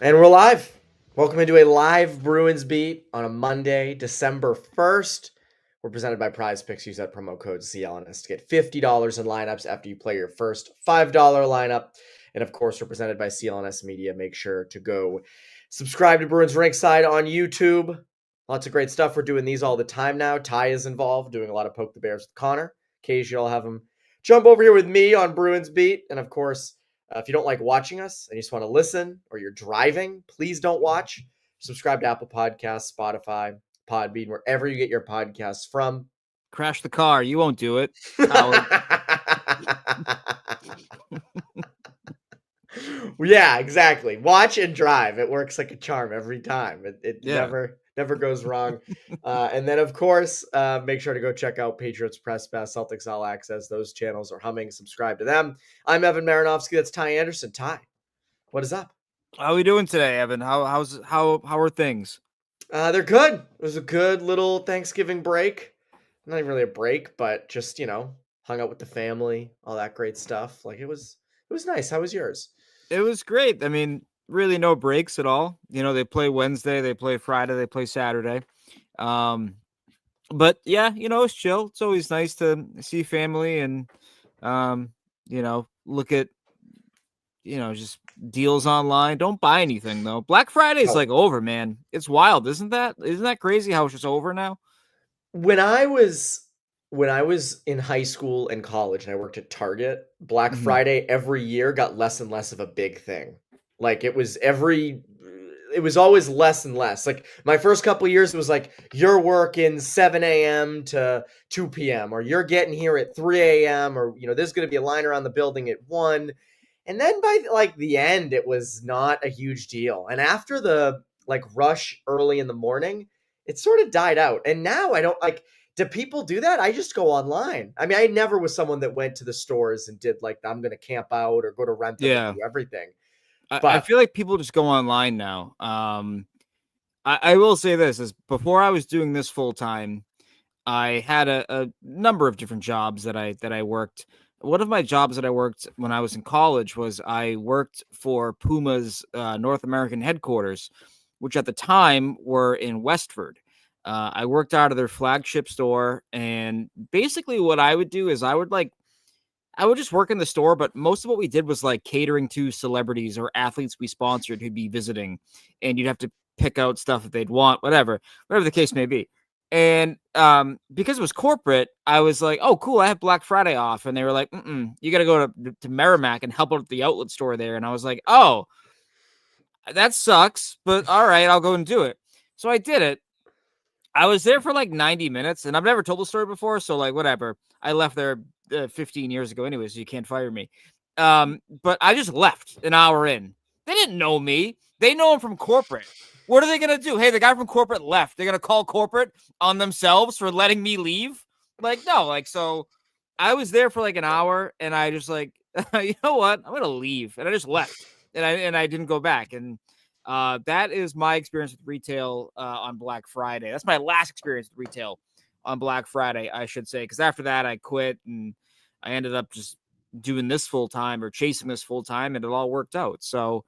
And we're live. Welcome into a live Bruins beat on a Monday, December 1st. We're presented by Prize Picks. Use that promo code CLNS to get $50 in lineups after you play your first $5 lineup. And of course, we're presented by CLNS Media. Make sure to go subscribe to Bruins Rinkside on YouTube. Lots of great stuff. We're doing these all the time now. Ty is involved, doing a lot of Poke the Bears with Connor. Occasionally, I'll have him jump over here with me on Bruins Beat. And of course, if you don't like watching us and you just want to listen or you're driving, please don't watch. Subscribe to Apple Podcasts, Spotify, Podbean, wherever you get your podcasts from. Crash the car. You won't do it. Coward. Yeah, exactly. Watch and drive. It works like a charm every time. It never goes wrong. And then, of course, make sure to go check out Patriots Press Pass, Celtics All Access. Those channels are humming. Subscribe to them. I'm Evan Marinofsky. That's Ty Anderson. Ty, what is up? How are we doing today, Evan? How are things? They're good. It was a good little Thanksgiving break. Not even really a break, but just, hung out with the family, all that great stuff. Like it was nice. How was yours? It was great. I mean, really no breaks at all. They play Wednesday, they play Friday, they play Saturday. But yeah, it's chill. It's always nice to see family and look at just deals online. Don't buy anything though. Black Friday is like over, man. It's wild, isn't that? Isn't that crazy how it's just over now? When I was in high school and college and I worked at Target, Black Friday every year got less and less of a big thing. Like it was always less and less. Like my first couple of years, it was like you're working 7 a.m. to 2 p.m. or you're getting here at 3 a.m. or there's going to be a line around the building at 1. And then by like the end, it was not a huge deal. And after the like rush early in the morning, it sort of died out. And now I don't like. Do people do that? I just go online. I mean, I never was someone that went to the stores and did like I'm going to camp out or go to rent them and do everything. I feel like people just go online now. I will say this: is before I was doing this full time, I had a number of different jobs that I worked. One of my jobs that I worked when I was in college was I worked for Puma's North American headquarters, which at the time were in Westford. I worked out of their flagship store, and basically what I would do is I would just work in the store, but most of what we did was like catering to celebrities or athletes we sponsored who'd be visiting, and you'd have to pick out stuff that they'd want, whatever the case may be. And because it was corporate, I was like, oh, cool, I have Black Friday off. And they were like, you got to go to Merrimack and help out at the outlet store there. And I was like, oh, that sucks, but all right, I'll go and do it. So I did it. I was there for like 90 minutes, and I've never told the story before, so like whatever. I left there 15 years ago anyway, so you can't fire me. But I just left an hour in. They didn't know me. They know him from corporate. What are they going to do? Hey, the guy from corporate left. They're going to call corporate on themselves for letting me leave? Like, no. Like, so I was there for like an hour, and I just like, you know what? I'm going to leave. And I just left, and I didn't go back. And that is my experience with retail on Black Friday. That's my last experience with retail on Black Friday, I should say, because after that I quit and I ended up just doing this full time or chasing this full time, and it all worked out. So,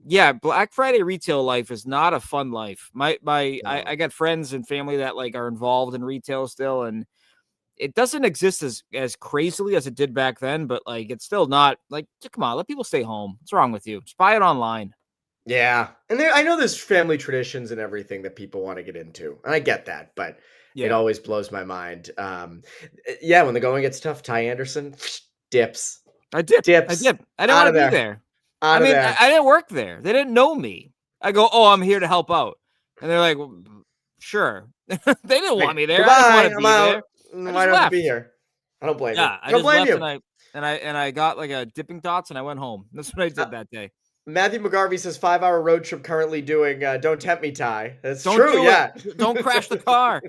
yeah, Black Friday retail life is not a fun life. I got friends and family that like are involved in retail still, and it doesn't exist as crazily as it did back then, but like it's still not like, come on, let people stay home. What's wrong with you? Just buy it online. Yeah. And I know there's family traditions and everything that people want to get into. And I get that, but it always blows my mind. Yeah, when the going gets tough, Ty Anderson dips. I did. I didn't want to be there. I didn't work there. They didn't know me. I go, oh, I'm here to help out. And they're like, well, sure. They didn't want me there. Goodbye, I didn't want to be there. I don't have to be here. I don't blame you. I don't blame you. And I got like a Dipping Dots and I went home. That's what I did that day. Matthew McGarvey says 5-hour road trip currently doing Don't Tempt Me, Ty. That's true, yeah. Don't crash the car.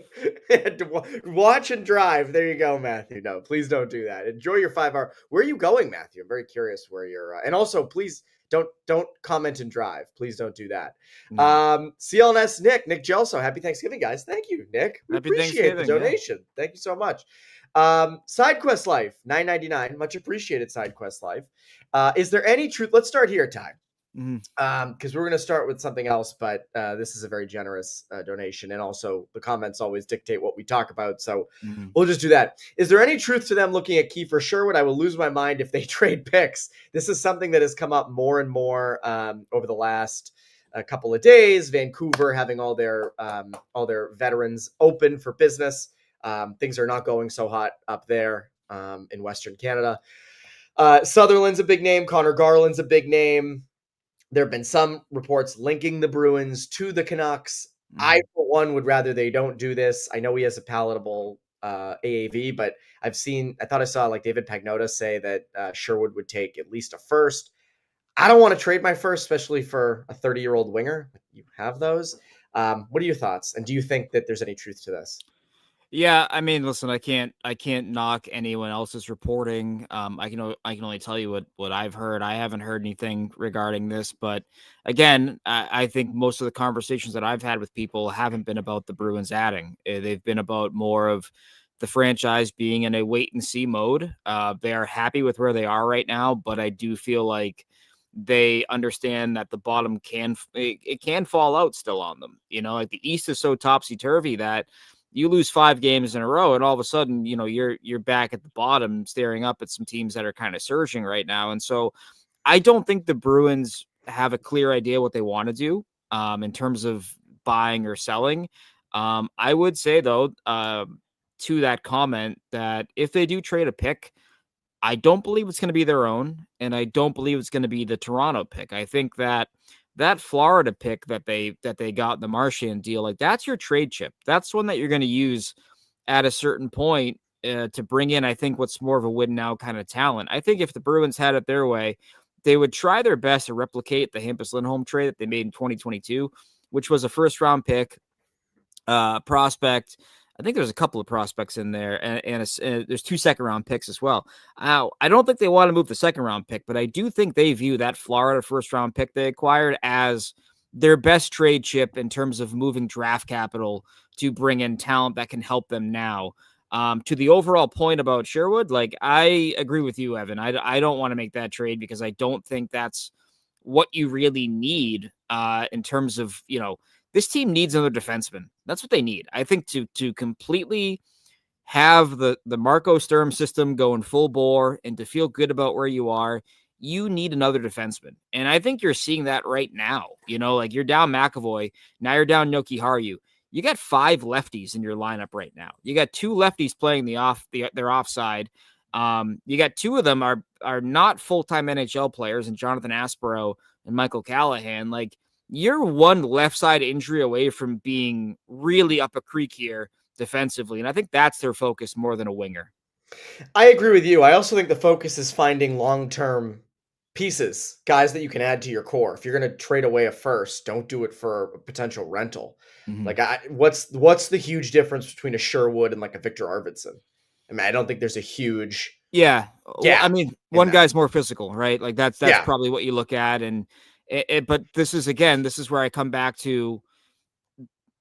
Watch and drive. There you go, Matthew. No, please don't do that. Enjoy your 5-hour. Where are you going, Matthew? I'm very curious where you're. And also, please don't comment and drive. Please don't do that. CLNS Nick Gelso. Happy Thanksgiving, guys. Thank you, Nick. We appreciate the donation. Yeah. Thank you so much. SideQuest Life, $9.99. Much appreciated, SideQuest Life. Is there any truth? Let's start here, Ty. Mhm. Because we're going to start with something else, but this is a very generous donation. And also, the comments always dictate what we talk about. So Mhm. we'll just do that. Is there any truth to them looking at Kiefer Sherwood? I will lose my mind if they trade picks. This is something that has come up more and more over the last couple of days. Vancouver having all their veterans open for business. Things are not going so hot up there in Western Canada. Sutherland's a big name. Connor Garland's a big name. There have been some reports linking the Bruins to the Canucks. I, Mhm. for one, would rather they don't do this. I know he has a palatable AAV, but I thought I saw like David Pagnotta say that Sherwood would take at least a first. I don't want to trade my first, especially for a 30-year-old winger. You have those. What are your thoughts? And do you think that there's any truth to this? Yeah, I mean, listen, I can't knock anyone else's reporting. I can only tell you what I've heard. I haven't heard anything regarding this, but again, I think most of the conversations that I've had with people haven't been about the Bruins adding. They've been about more of the franchise being in a wait and see mode. They are happy with where they are right now, but I do feel like they understand that the bottom it can fall out still on them. Like the East is so topsy turvy that you lose 5 games in a row and all of a sudden, you're back at the bottom staring up at some teams that are kind of surging right now. And so I don't think the Bruins have a clear idea what they want to do in terms of buying or selling. I would say though, to that comment, that if they do trade a pick, I don't believe it's going to be their own, and I don't believe it's going to be the Toronto pick. I think that Florida pick that they got in the Martian deal, like that's your trade chip. That's one that you're going to use at a certain point to bring in, I think, what's more of a win now kind of talent. I think if the Bruins had it their way, they would try their best to replicate the Hampus Lindholm trade that they made in 2022, which was a first round pick, prospect. I think there's a couple of prospects in there, and there's 2 second-round picks as well. I don't think they want to move the second-round pick, but I do think they view that Florida first-round pick they acquired as their best trade chip in terms of moving draft capital to bring in talent that can help them now. To the overall point about Sherwood, like I agree with you, Evan. I don't want to make that trade because I don't think that's what you really need in terms of this team needs another defenseman. That's what they need. I think to completely have the Marco Sturm system going full bore and to feel good about where you are, you need another defenseman. And I think you're seeing that right now. Like you're down McAvoy, now you're down Noki Haru. You got 5 lefties in your lineup right now. You got 2 lefties playing their offside. You got 2 of them are not full-time NHL players, and Jonathan Aspero and Michael Callahan. Like you're one left side injury away from being really up a creek here defensively. And I think that's their focus more than a winger. I agree with you. I also think the focus is finding long-term pieces, guys that you can add to your core. If you're going to trade away a first, don't do it for a potential rental. Mm-hmm. Like, what's the huge difference between a Sherwood and like a Victor Arvidsson? I mean, I don't think there's a huge Yeah. Well, I gap mean, in one that. guy's more physical, right? Like that's Yeah, probably what you look at. And but this is where I come back to,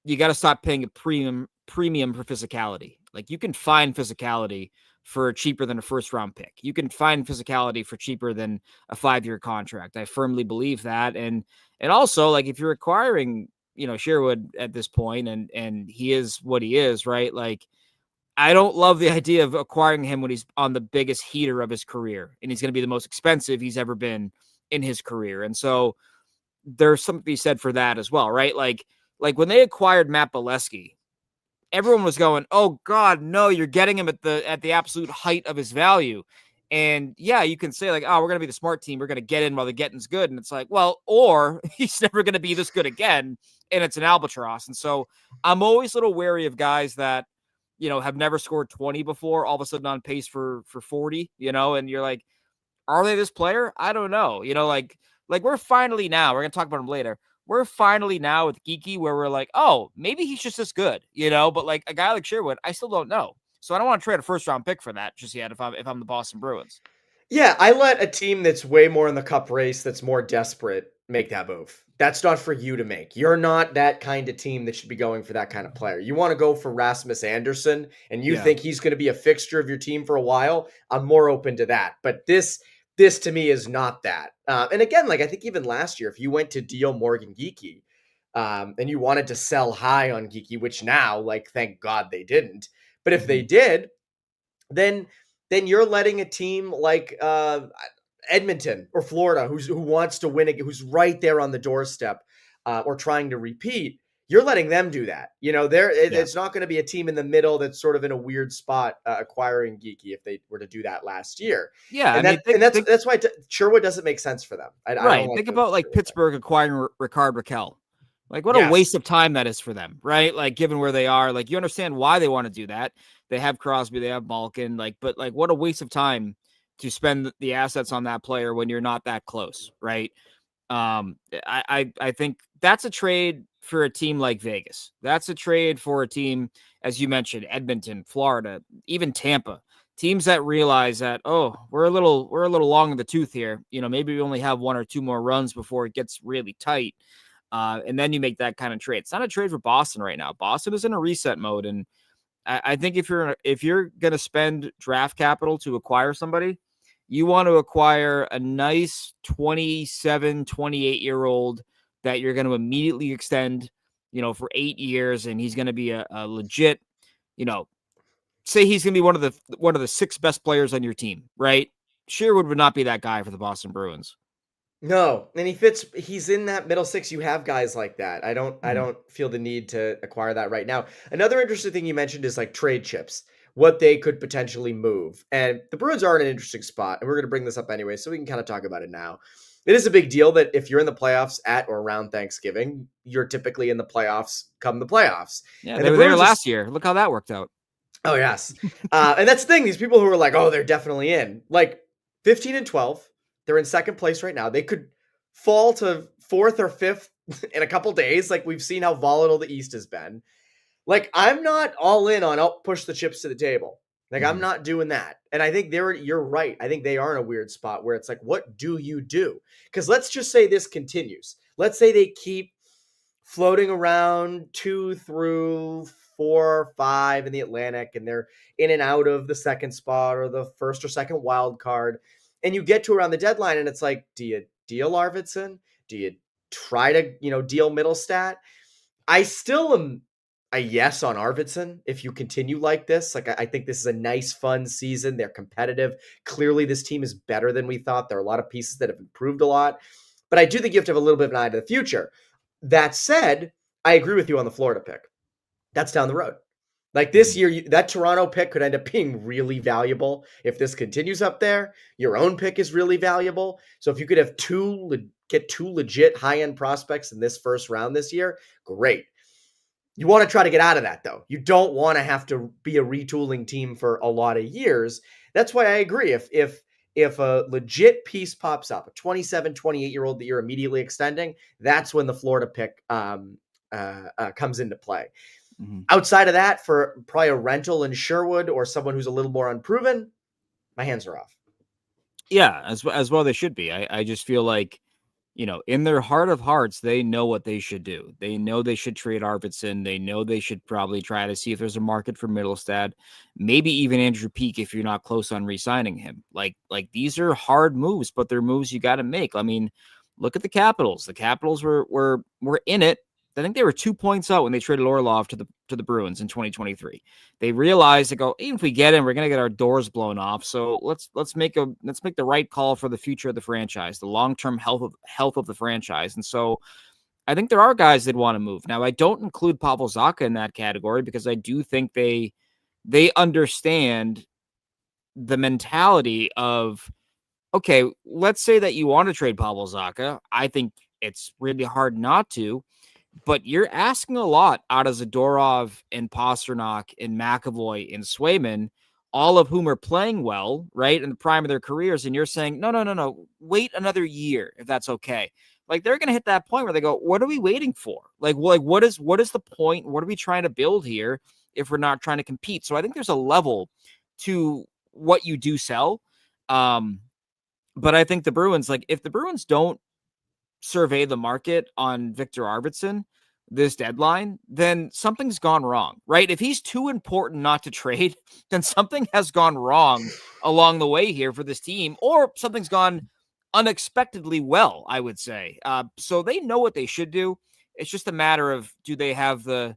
you got to stop paying a premium for physicality. Like you can find physicality for cheaper than a first round pick. You can find physicality for cheaper than a 5-year contract. I firmly believe that. And also, like if you're acquiring, Sherwood at this point, and he is what he is, right? Like I don't love the idea of acquiring him when he's on the biggest heater of his career, and he's going to be the most expensive he's ever been in his career. And so there's something to be said for that as well, right? Like when they acquired Matt Bolesky, everyone was going, "Oh God, no! You're getting him at the absolute height of his value." And yeah, you can say like, "Oh, we're gonna be the smart team. We're gonna get in while the getting's good." And it's like, well, or he's never gonna be this good again, and it's an albatross. And so I'm always a little wary of guys that have never scored 20 before, all of a sudden on pace for 40. And you're like, are they this player? I don't know. Like we're finally now, we're going to talk about him later. We're finally now with Geekie where we're like, oh, maybe he's just this good, but like a guy like Sherwood, I still don't know. So I don't want to trade a first round pick for that just yet if I'm the Boston Bruins. yeah. I let a team that's way more in the cup race, that's more desperate, make that move. That's not for you to make. You're not that kind of team that should be going for that kind of player. You want to go for Rasmus Anderson, and you Yeah. think he's going to be a fixture of your team for a while. I'm more open to that. But this This to me is not that. And again, like I think even last year, if you went to deal Morgan Geekie, and you wanted to sell high on Geekie, which now, like, thank God they didn't. But if they did, then you're letting a team like Edmonton or Florida, who wants to win, who's right there on the doorstep, or trying to repeat. You're letting them do that. It's not going to be a team in the middle that's sort of in a weird spot acquiring Geekie if they were to do that last year. Yeah, And I mean, that's why Sherwood doesn't make sense for them. I don't like think about like Pittsburgh acquiring Ricard Raquel. Like, what a waste of time that is for them, right? Like, given where they are, like, you understand why they want to do that. They have Crosby, they have Malkin, but what a waste of time to spend the assets on that player when you're not that close, right? I think that's a trade for a team like Vegas. That's a trade for a team, as you mentioned, Edmonton, Florida, even Tampa. Teams that realize that, we're a little long in the tooth here. Maybe we only have one or two more runs before it gets really tight. And then you make that kind of trade. It's not a trade for Boston right now. Boston is in a reset mode. And I think if you're going to spend draft capital to acquire somebody, you want to acquire a nice 27, 28-year-old that you're going to immediately extend, for 8 years. And he's going to be a legit, say he's going to be one of the 6 best players on your team, right? Sherwood would not be that guy for the Boston Bruins. No, and he's in that middle 6. You have guys like that. I don't feel the need to acquire that right now. Another interesting thing you mentioned is like trade chips, what they could potentially move. And the Bruins are in an interesting spot, and we're going to bring this up anyway, so we can kind of talk about it now. It is a big deal that if you're in the playoffs at or around Thanksgiving, you're typically in the playoffs come the playoffs. Yeah, and they were there last year. Look how that worked out. Oh, yes. And that's the thing. These people who are like, they're definitely in. Like 15 and 12. They're in second place right now. They could fall to 4th or 5th in a couple days. Like we've seen how volatile the East has been. Like I'm not all in on push the chips to the table. Like I'm not doing that. And I think you're right. I think they are in a weird spot where it's like, what do you do? Because let's just say this continues. Let's say they keep floating around 2 through 4, 5 in the Atlantic, and they're in and out of the second spot or the first or second wild card. And you get to around the deadline, and it's like, do you deal Arvidsson? Do you try to, deal Middlestat? I still am a yes on Arvidsson if you continue like this. Like, I think this is a nice, fun season. They're competitive. Clearly, this team is better than we thought. There are a lot of pieces that have improved a lot. But I do think you have to have a little bit of an eye to the future. That said, I agree with you on the Florida pick. That's down the road. Like this year, that Toronto pick could end up being really valuable. If this continues up there, your own pick is really valuable. So if you could have get two legit high-end prospects in this first round this year, great. You want to try to get out of that, though. You don't want to have to be a retooling team for a lot of years. That's why I agree. If a legit piece pops up, a 27, 28-year-old that you're immediately extending, that's when the Florida pick comes into play. Outside of that, for probably a rental in Sherwood or someone who's a little more unproven, my hands are off. Yeah, as well they should be. I just feel like, in their heart of hearts, they know what they should do. They know they should trade Arvidsson. They know they should probably try to see if there's a market for Middlestat, maybe even Andrew Peeke if you're not close on re-signing him. Like these are hard moves, but they're moves you got to make. I mean, look at the Capitals. The Capitals were in it. I think they were 2 points out when they traded Orlov to the Bruins in 2023. They realized, even if we get him, we're going to get our doors blown off. So let's make the right call for the future of the franchise, the long-term health of the franchise. And so I think there are guys that want to move. Now, I don't include Pavel Zacha in that category because I do think they understand the mentality of, okay, let's say that you want to trade Pavel Zacha. I think it's really hard not to. But you're asking a lot out of Zadorov and Pasternak and McAvoy and Swayman, all of whom are playing well, right, in the prime of their careers. And you're saying, no, wait another year if that's okay. Like they're going to hit that point where they go, what are we waiting for? Like what is the point? What are we trying to build here if we're not trying to compete? So I think there's a level to what you do sell. But I think the Bruins, like if the Bruins don't survey the market on Victor Arvidsson, this deadline, then something's gone wrong, right? If he's too important not to trade, then something has gone wrong along the way here for this team, or something's gone unexpectedly well, I would say. So they know what they should do. It's just a matter of, do they have the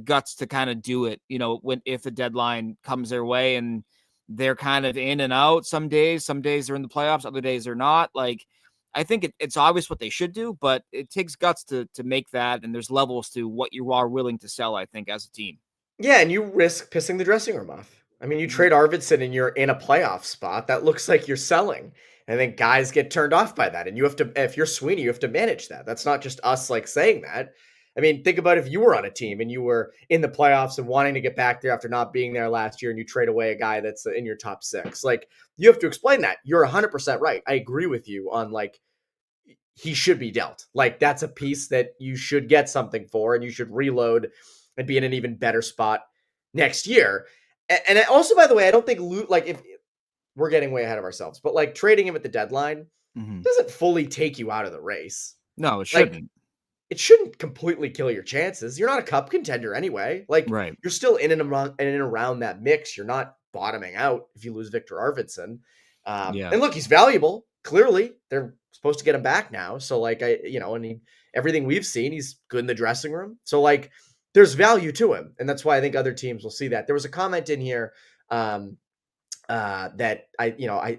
guts to kind of do it, if the deadline comes their way and they're kind of in and out some days they're in the playoffs, other days they're not. Like, I think it's obvious what they should do, but it takes guts to make that. And there's levels to what you are willing to sell, I think, as a team. Yeah, and you risk pissing the dressing room off. I mean, you trade Arvidsson and you're in a playoff spot. That looks like you're selling. And then guys get turned off by that. And you have to, if you're Sweeney, you have to manage that. That's not just us like saying that. I mean, think about if you were on a team and you were in the playoffs and wanting to get back there after not being there last year and you trade away a guy that's in your top six. Like, you have to explain that. You're 100% right. I agree with you on, like, he should be dealt. Like, that's a piece that you should get something for and you should reload and be in an even better spot next year. And also, by the way, I don't think if we're getting way ahead of ourselves, but like trading him at the deadline doesn't fully take you out of the race. No, it shouldn't. Like, it shouldn't completely kill your chances. You're not a cup contender anyway. Like, right. You're still in and around that mix. You're not bottoming out if you lose Victor Arvidsson. And look, he's valuable. Clearly, they're supposed to get him back now. So, like, everything we've seen, he's good in the dressing room. So, like, there's value to him. And that's why I think other teams will see that. There was a comment in here that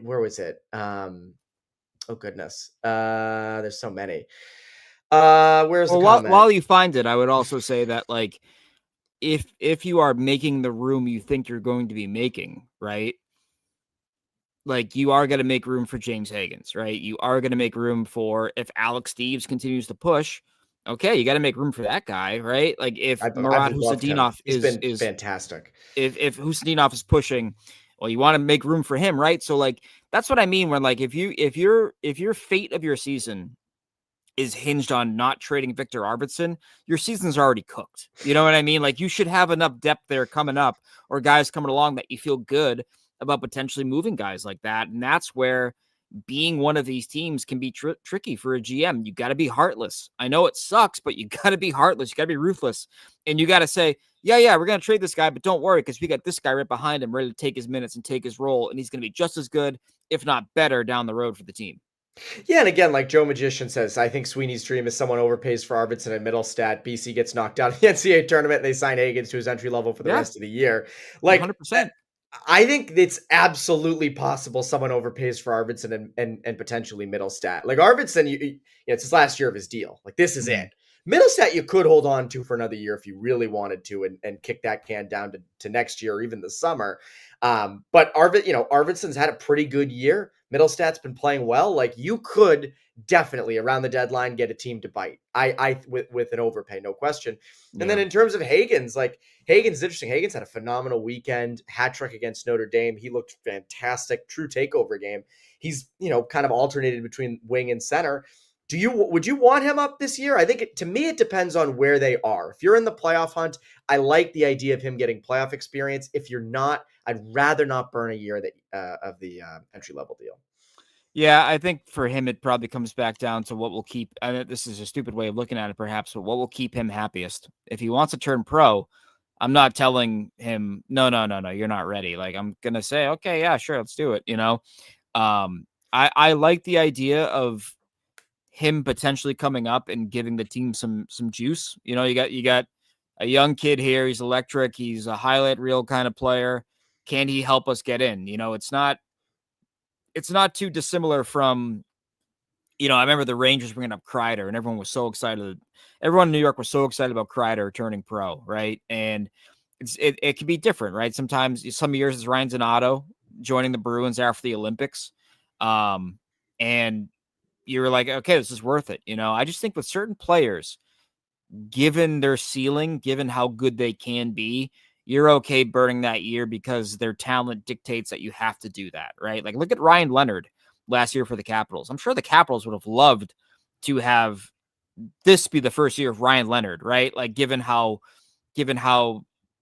where was it? Oh, goodness. There's so many. Where's the comment? While you find it, I would also say that, like, if you are making the room you think you're going to be making, right? Like, you are going to make room for James Higgins, right? You are going to make room for, if Alex Steeves continues to push, okay, you got to make room for that guy, right? Like, if Murat Husadinov is fantastic, if Husadinov is pushing, well, you want to make room for him, right? So, like, that's what I mean when, like, if your fate of your season is hinged on not trading Victor Arvidsson, your season's already cooked. You know what I mean? Like, you should have enough depth there coming up, or guys coming along, that you feel good about potentially moving guys like that. And that's where being one of these teams can be tricky for a GM. You got to be heartless. I know it sucks, but you got to be heartless. You got to be ruthless. And you got to say, yeah, we're going to trade this guy, but don't worry, because we got this guy right behind him ready to take his minutes and take his role. And he's going to be just as good, if not better, down the road for the team. Yeah, and again, like Joe Magician says, I think Sweeney's dream is someone overpays for Arvidsson and Middlestat. BC gets knocked out of the NCAA tournament, and they sign Higgins to his entry level for the rest of the year. Like, 100%. I think it's absolutely possible someone overpays for Arvidsson and potentially Middlestat. Like, Arvidsson, it's his last year of his deal. Like, this is it. Middlestat you could hold on to for another year if you really wanted to, and kick that can down to next year or even the summer. But Arvidsson's had a pretty good year. Middlestat's been playing well. Like, you could definitely around the deadline get a team to bite. With an overpay, no question. And then in terms of Higgins, like, Higgins interesting. Higgins had a phenomenal weekend, hat trick against Notre Dame. He looked fantastic, true takeover game. He's kind of alternated between wing and center. Would you want him up this year? I think to me it depends on where they are. If you're in the playoff hunt, I like the idea of him getting playoff experience. If you're not, I'd rather not burn a year of the entry level deal. Yeah, I think for him, it probably comes back down to what will keep. I mean, this is a stupid way of looking at it, perhaps, but what will keep him happiest? If he wants to turn pro, I'm not telling him, no, you're not ready. Like, I'm gonna say, okay, yeah, sure, let's do it. I like the idea of him potentially coming up and giving the team some juice. You got a young kid here. He's electric. He's a highlight reel kind of player. Can he help us get in? It's not too dissimilar from, I remember the Rangers bringing up Kreider, and everyone was so excited. Everyone in New York was so excited about Kreider turning pro, right? And it can be different, right? Sometimes, some years it's Ryan Donato joining the Bruins after the Olympics. And you're like, okay, this is worth it. I just think with certain players, given their ceiling, given how good they can be, you're okay burning that year because their talent dictates that you have to do that, right? Like, look at Ryan Leonard last year for the Capitals. I'm sure the Capitals would have loved to have this be the first year of Ryan Leonard, right? Like, given how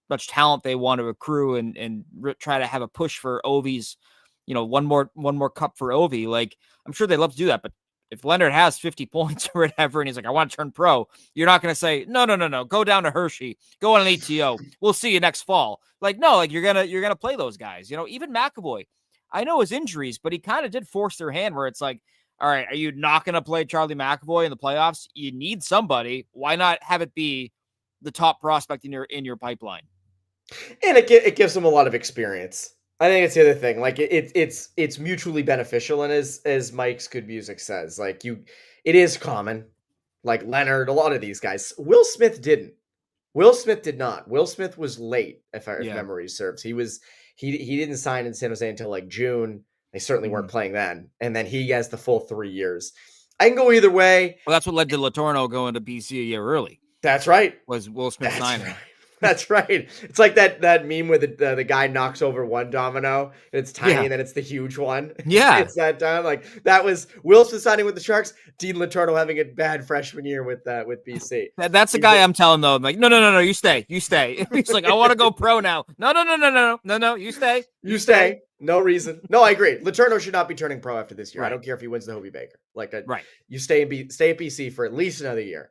much talent they want to accrue and try to have a push for Ovi's, one more cup for Ovi. Like, I'm sure they love to do that, but if Leonard has 50 points or whatever, and he's like, I want to turn pro, you're not going to say, no, go down to Hershey, go on an ATO. We'll see you next fall. Like, no, like you're going to play those guys, even McAvoy. I know his injuries, but he kind of did force their hand where it's like, all right, are you not going to play Charlie McAvoy in the playoffs? You need somebody. Why not have it be the top prospect in your pipeline? And it gives them a lot of experience. I think it's the other thing. Like it's mutually beneficial, and as Mike's Good Music says, like it is common. Like Leonard, a lot of these guys. Will Smith didn't. Will Smith did not. Will Smith was late, if memory serves. He didn't sign in San Jose until like June. They certainly weren't playing then, and then he has the full 3 years. I can go either way. Well, that's what led to Letourneau going to BC a year early. That's right. Was Will Smith signing? Right. That's right. It's like that meme where the guy knocks over one domino and it's tiny and then it's the huge one. Yeah. It's that time. Like that was Will Smith signing with the Sharks, Dean Letourneau having a bad freshman year with BC. That's the guy I'm telling though. I'm like, no, you stay. He's like, I want to go pro now. No, you stay. You stay. No reason. No, I agree. Letourneau should not be turning pro after this year. Right. I don't care if he wins the Hobie Baker. Like, right. You stay at BC for at least another year.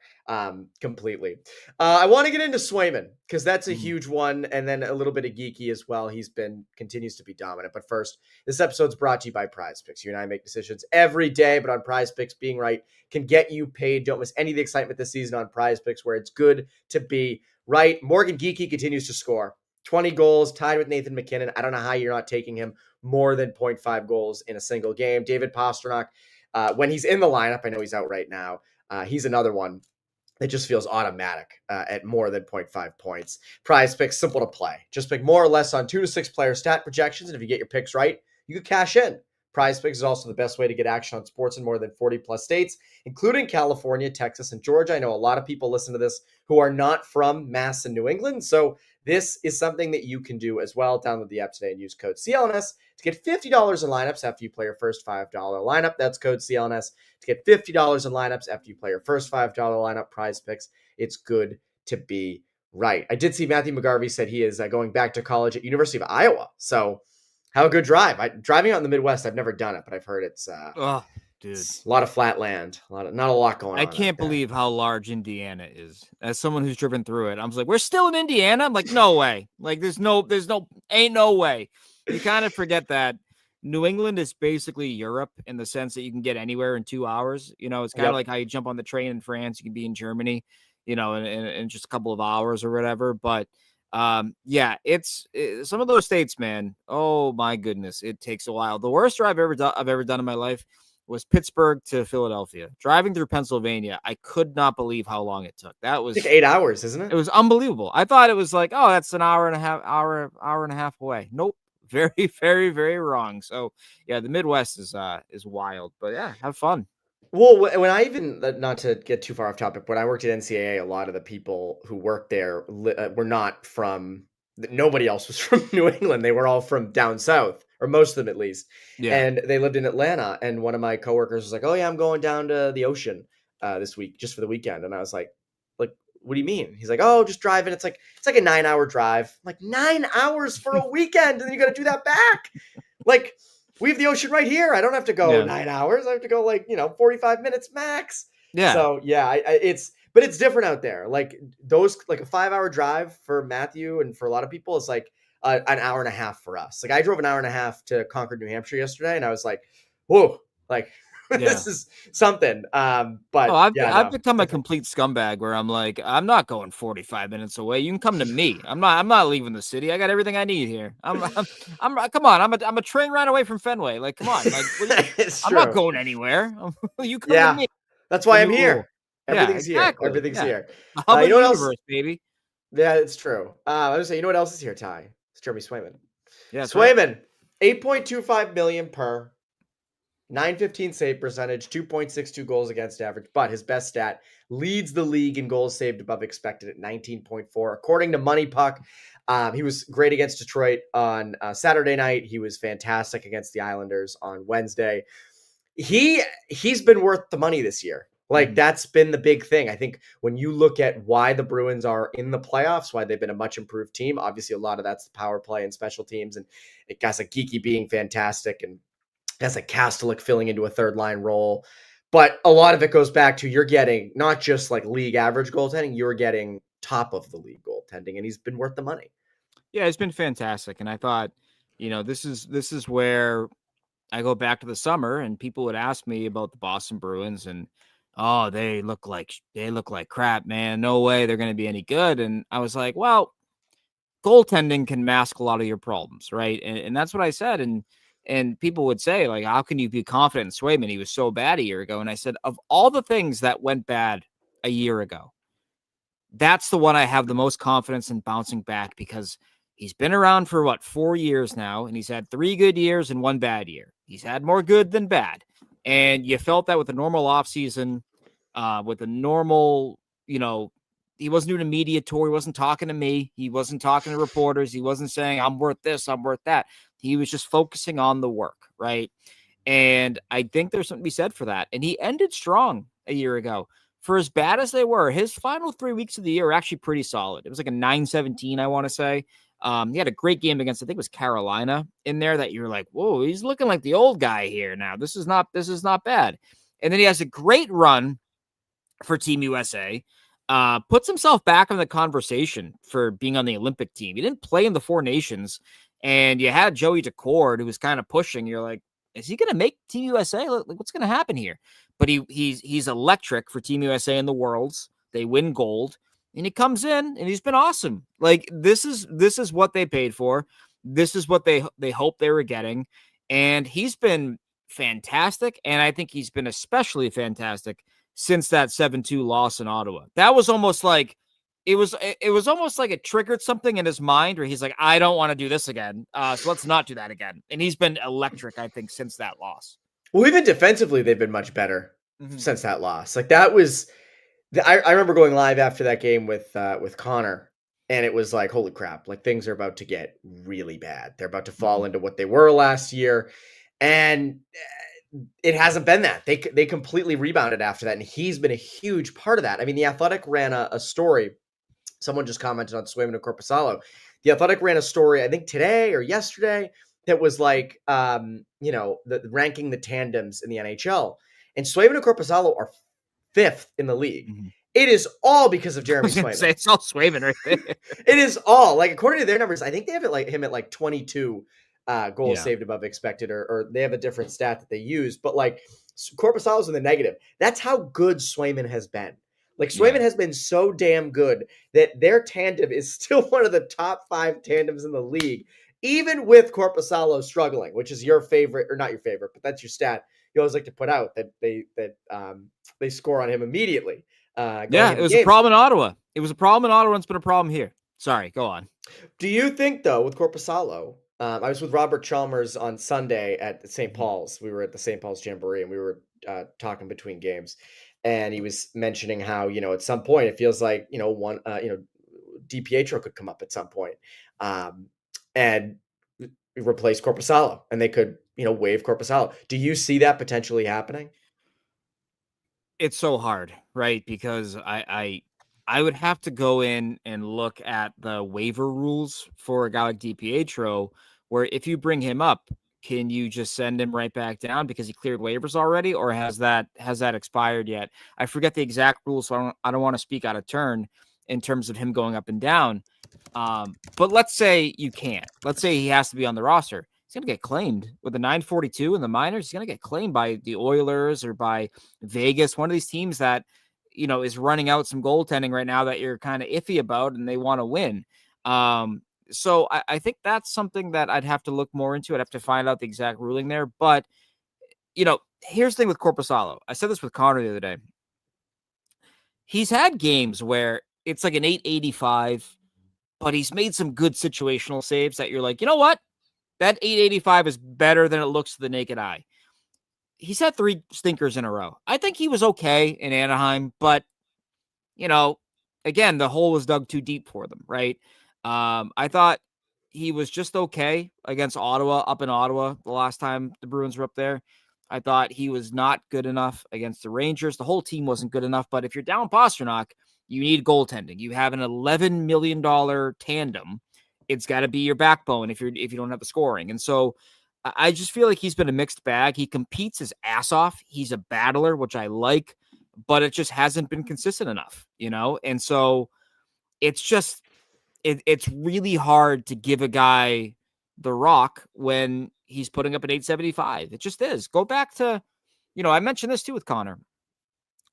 Completely. I want to get into Swayman because that's a huge one, and then a little bit of Geekie as well. He's continues to be dominant. But first, this episode's brought to you by Prize Picks. You and I make decisions every day, but on Prize Picks, being right can get you paid. Don't miss any of the excitement this season on Prize Picks, where it's good to be right. Morgan Geekie continues to score. 20 goals, tied with Nathan McKinnon. I don't know how you're not taking him more than 0.5 goals in a single game. David Pastrnak, when he's in the lineup, I know he's out right now. He's another one that just feels automatic at more than 0.5 points. Prize Picks, simple to play. Just pick more or less on 2 to 6 player stat projections, and if you get your picks right, you can cash in. Prize Picks is also the best way to get action on sports in more than 40 plus states, including California, Texas, and Georgia. I know a lot of people listen to this who are not from Mass and New England, so this is something that you can do as well. Download the app today and use code CLNS to get $50 in lineups after you play your first $5 lineup. That's code CLNS to get $50 in lineups after you play your first $5 lineup. Prize Picks. It's good to be right. I did see Matthew McGarvey said he is going back to college at University of Iowa. So how a good drive. Driving out in the Midwest, I've never done it, but I've heard it's dude, it's a lot of flat land, not a lot going on. I can't believe how large Indiana is. As someone who's driven through it, I was like, we're still in Indiana. I'm like, no way. Like, ain't no way. You kind of forget that New England is basically Europe in the sense that you can get anywhere in 2 hours. It's kind of like how you jump on the train in France, you can be in Germany, in just a couple of hours or whatever. But it's some of those states, man. Oh my goodness, it takes a while. The worst drive I've ever done in my life was Pittsburgh to Philadelphia. Driving through Pennsylvania, I could not believe how long it took. That was like 8 hours, isn't it? It was unbelievable. I thought it was like, oh, that's an hour and a half away. Nope. Very, very, very wrong. So yeah, the Midwest is wild, but yeah, have fun. Well, when I even, not to get too far off topic, when I worked at NCAA, a lot of the people who worked there were not from, nobody else was from New England. They were all from down south, or most of them at least. Yeah. And they lived in Atlanta. And one of my coworkers was like, oh yeah, I'm going down to the ocean this week, just for the weekend. And I was like, what do you mean? He's like, oh, just driving. It's like a 9-hour drive. I'm like, 9 hours for a weekend, and then you got to do that back. Like, we have the ocean right here. I don't have to go 9 hours. I have to go 45 minutes max. Yeah. So yeah, but it's different out there. Like those, like a 5-hour drive for Matthew and for a lot of people is like an hour and a half for us. Like I drove an hour and a half to Concord, New Hampshire yesterday, and I was like, whoa, like this is something. But I've become a complete scumbag where I'm like, I'm not going 45 minutes away. You can come to me. I'm not leaving the city. I got everything I need here. I'm come on. I'm a train ride away from Fenway. Like, come on. Like, I'm not going anywhere. You come to me. That's why I'm here. Everything's here. Everything's here. You know what else, baby? Yeah, it's true. I was saying, you know what else is here, Ty? It's Jeremy Swayman. Yeah, Swayman, 8.25 million per. 915 save percentage, 2.62 goals against average, but his best stat leads the league in goals saved above expected at 19.4. According to Money Puck, he was great against Detroit on Saturday night. He was fantastic against the Islanders on Wednesday. He's been worth the money this year. Like that's been the big thing. I think when you look at why the Bruins are in the playoffs, why they've been a much improved team, obviously a lot of that's the power play and special teams, and guys like Geekie being fantastic, and guys like Kastelik filling into a third line role. But a lot of it goes back to you're getting not just like league average goaltending, you're getting top of the league goaltending, and he's been worth the money. Yeah, it's been fantastic. And I thought, this is where I go back to the summer and people would ask me about the Boston Bruins and oh, they look like crap, man. No way they're going to be any good. And I was like, well, goaltending can mask a lot of your problems, right? And that's what I said. And people would say, like, how can you be confident in Swayman? He was so bad a year ago. And I said, of all the things that went bad a year ago, that's the one I have the most confidence in bouncing back because he's been around for 4 years now, and he's had 3 good years and 1 bad year. He's had more good than bad. And you felt that with a normal offseason, with a normal, he wasn't doing a media tour. He wasn't talking to me. He wasn't talking to reporters. He wasn't saying, I'm worth this, I'm worth that. He was just focusing on the work, right? And I think there's something to be said for that. And he ended strong a year ago. For as bad as they were, his final 3 weeks of the year were actually pretty solid. It was like a 9-17, I want to say. He had a great game against, I think it was Carolina in there that you're like, whoa, he's looking like the old guy here now. This is not bad. And then he has a great run for Team USA. Puts himself back in the conversation for being on the Olympic team. He didn't play in the 4 Nations, and you had Joey Decord who was kind of pushing. You're like, is he going to make Team USA? Like, what's going to happen here? But he's electric for Team USA in the Worlds. They win gold, and he comes in, and he's been awesome. Like this is what they paid for. This is what they hoped they were getting, and he's been fantastic. And I think he's been especially fantastic since that 7-2 loss in Ottawa. That was almost like it was almost like it triggered something in his mind where he's like, I don't want to do this again. So let's not do that again. And he's been electric, I think, since that loss. Well, even defensively, they've been much better since that loss. Like that was, I remember going live after that game with Connor, and it was like, holy crap! Like things are about to get really bad. They're about to fall into what they were last year, and it hasn't been that. They completely rebounded after that, and he's been a huge part of that. I mean, The Athletic ran a story. Someone just commented on Swayman and Korpisalo. The Athletic ran a story, I think today or yesterday, that was like, ranking the tandems in the NHL. And Swayman and Korpisalo are 5th in the league. Mm-hmm. It is all because of Jeremy Swayman. It's all Swayman right there. It is all. Like, according to their numbers, I think they have him at 22 goals saved above expected, or they have a different stat that they use. But like, Korpisalo's in the negative. That's how good Swayman has been. Like Swayman has been so damn good that their tandem is still one of the top 5 tandems in the league, even with Korpisalo struggling, which is your favorite, or not your favorite, but that's your stat you always like to put out, that they score on him immediately. It was a problem in Ottawa. It was a problem in Ottawa, and it's been a problem here. Sorry, go on. Do you think, though, with Korpisalo, I was with Robert Chalmers on Sunday at St. Paul's. We were at the St. Paul's Jamboree, and we were talking between games. And he was mentioning how, at some point it feels like, DiPietro could come up at some point and replace Korpisalo, and they could, waive Korpisalo. Do you see that potentially happening? It's so hard, right? Because I would have to go in and look at the waiver rules for a guy like DiPietro, where if you bring him up, can you just send him right back down because he cleared waivers already, or has that expired yet? I forget the exact rules, so I don't want to speak out of turn in terms of him going up and down. But let's say you can't. Let's say he has to be on the roster. He's going to get claimed with the 942 in the minors. He's going to get claimed by the Oilers or by Vegas, one of these teams that, is running out some goaltending right now that you're kind of iffy about and they want to win. So I think that's something that I'd have to look more into. I'd have to find out the exact ruling there. But, here's the thing with Korpisalo. I said this with Connor the other day. He's had games where it's like an 885, but he's made some good situational saves that you're like, you know what? That 885 is better than it looks to the naked eye. He's had 3 stinkers in a row. I think he was okay in Anaheim, but, again, the hole was dug too deep for them, right? I thought he was just okay against Ottawa, up in Ottawa, the last time the Bruins were up there. I thought he was not good enough against the Rangers. The whole team wasn't good enough, but if you're down Pastrnak, you need goaltending. You have an $11 million tandem. It's got to be your backbone if you don't have the scoring. And so I just feel like he's been a mixed bag. He competes his ass off. He's a battler, which I like, but it just hasn't been consistent enough, And so it's just it's really hard to give a guy the rock when he's putting up an 875. It just is. Go back to, I mentioned this too with Connor.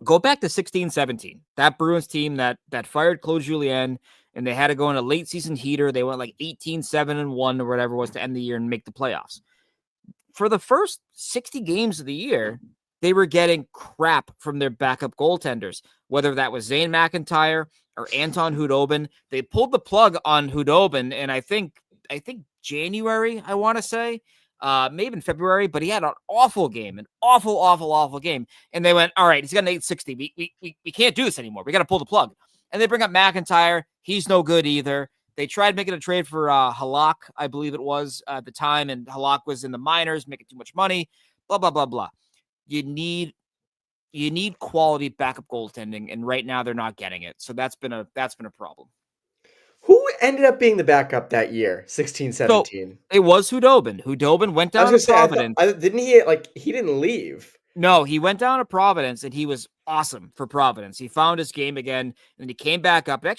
Go back to 16-17. That Bruins team that fired Claude Julien, and they had to go in a late season heater. They went like 18-7-1 or whatever it was to end the year and make the playoffs. For the first 60 games of the year, they were getting crap from their backup goaltenders, whether that was Zane McIntyre or Anton Hudobin. They pulled the plug on Hudobin, and I think January, I want to say, maybe in February, but he had an awful game, an awful game. And they went, all right, he's got an 860. We can't do this anymore. We got to pull the plug. And they bring up McIntyre. He's no good either. They tried making a trade for Halak, I believe it was at the time, and Halak was in the minors, making too much money, blah, blah, blah, blah. You need quality backup goaltending, and right now they're not getting it. So that's been a problem. Who ended up being the backup that year, 16-17? So it was Hudobin. Hudobin went down to Providence. Didn't he didn't leave? No, he went down to Providence, and he was awesome for Providence. He found his game again, and he came back up. They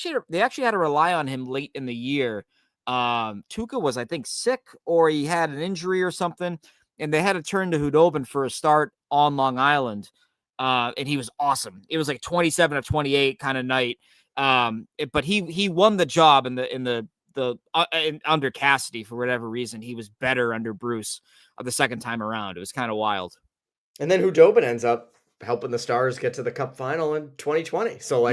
actually had to rely on him late in the year. Tuukka was, I think, sick, or he had an injury or something, and they had to turn to Hudobin for a start on Long Island. And he was awesome. It was like 27-28 kind of night. But he won the job in under Cassidy for whatever reason. He was better under Bruce the second time around. It was kind of wild. And then Hudobin ends up helping the Stars get to the Cup final in 2020. So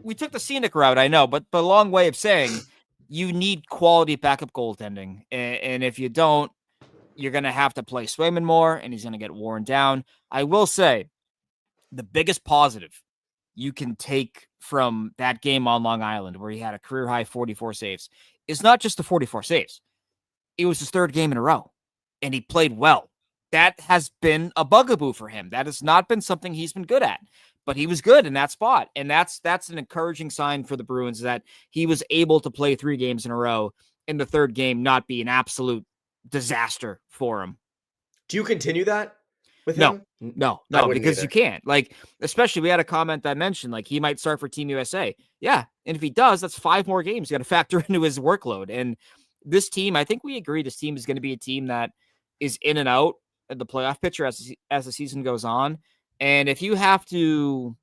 we took the scenic route, I know, but the long way of saying you need quality backup goaltending. And if you don't, you're going to have to play Swayman more, and he's going to get worn down. I will say the biggest positive you can take from that game on Long Island, where he had a career high 44 saves, is not just the 44 saves. It was his third game in a row, and he played well. That has been a bugaboo for him. That has not been something he's been good at, but he was good in that spot. And that's an encouraging sign for the Bruins, that he was able to play 3 games in a row, in the third game not be an absolute disaster for him. Do you continue that with him? No, because you can't. Like, especially we had a comment that mentioned, like, he might start for Team USA. Yeah, and if he does, that's 5 more games you got to factor into his workload. And this team, I think we agree, this team is going to be a team that is in and out of the playoff picture as the season goes on. And if you have to,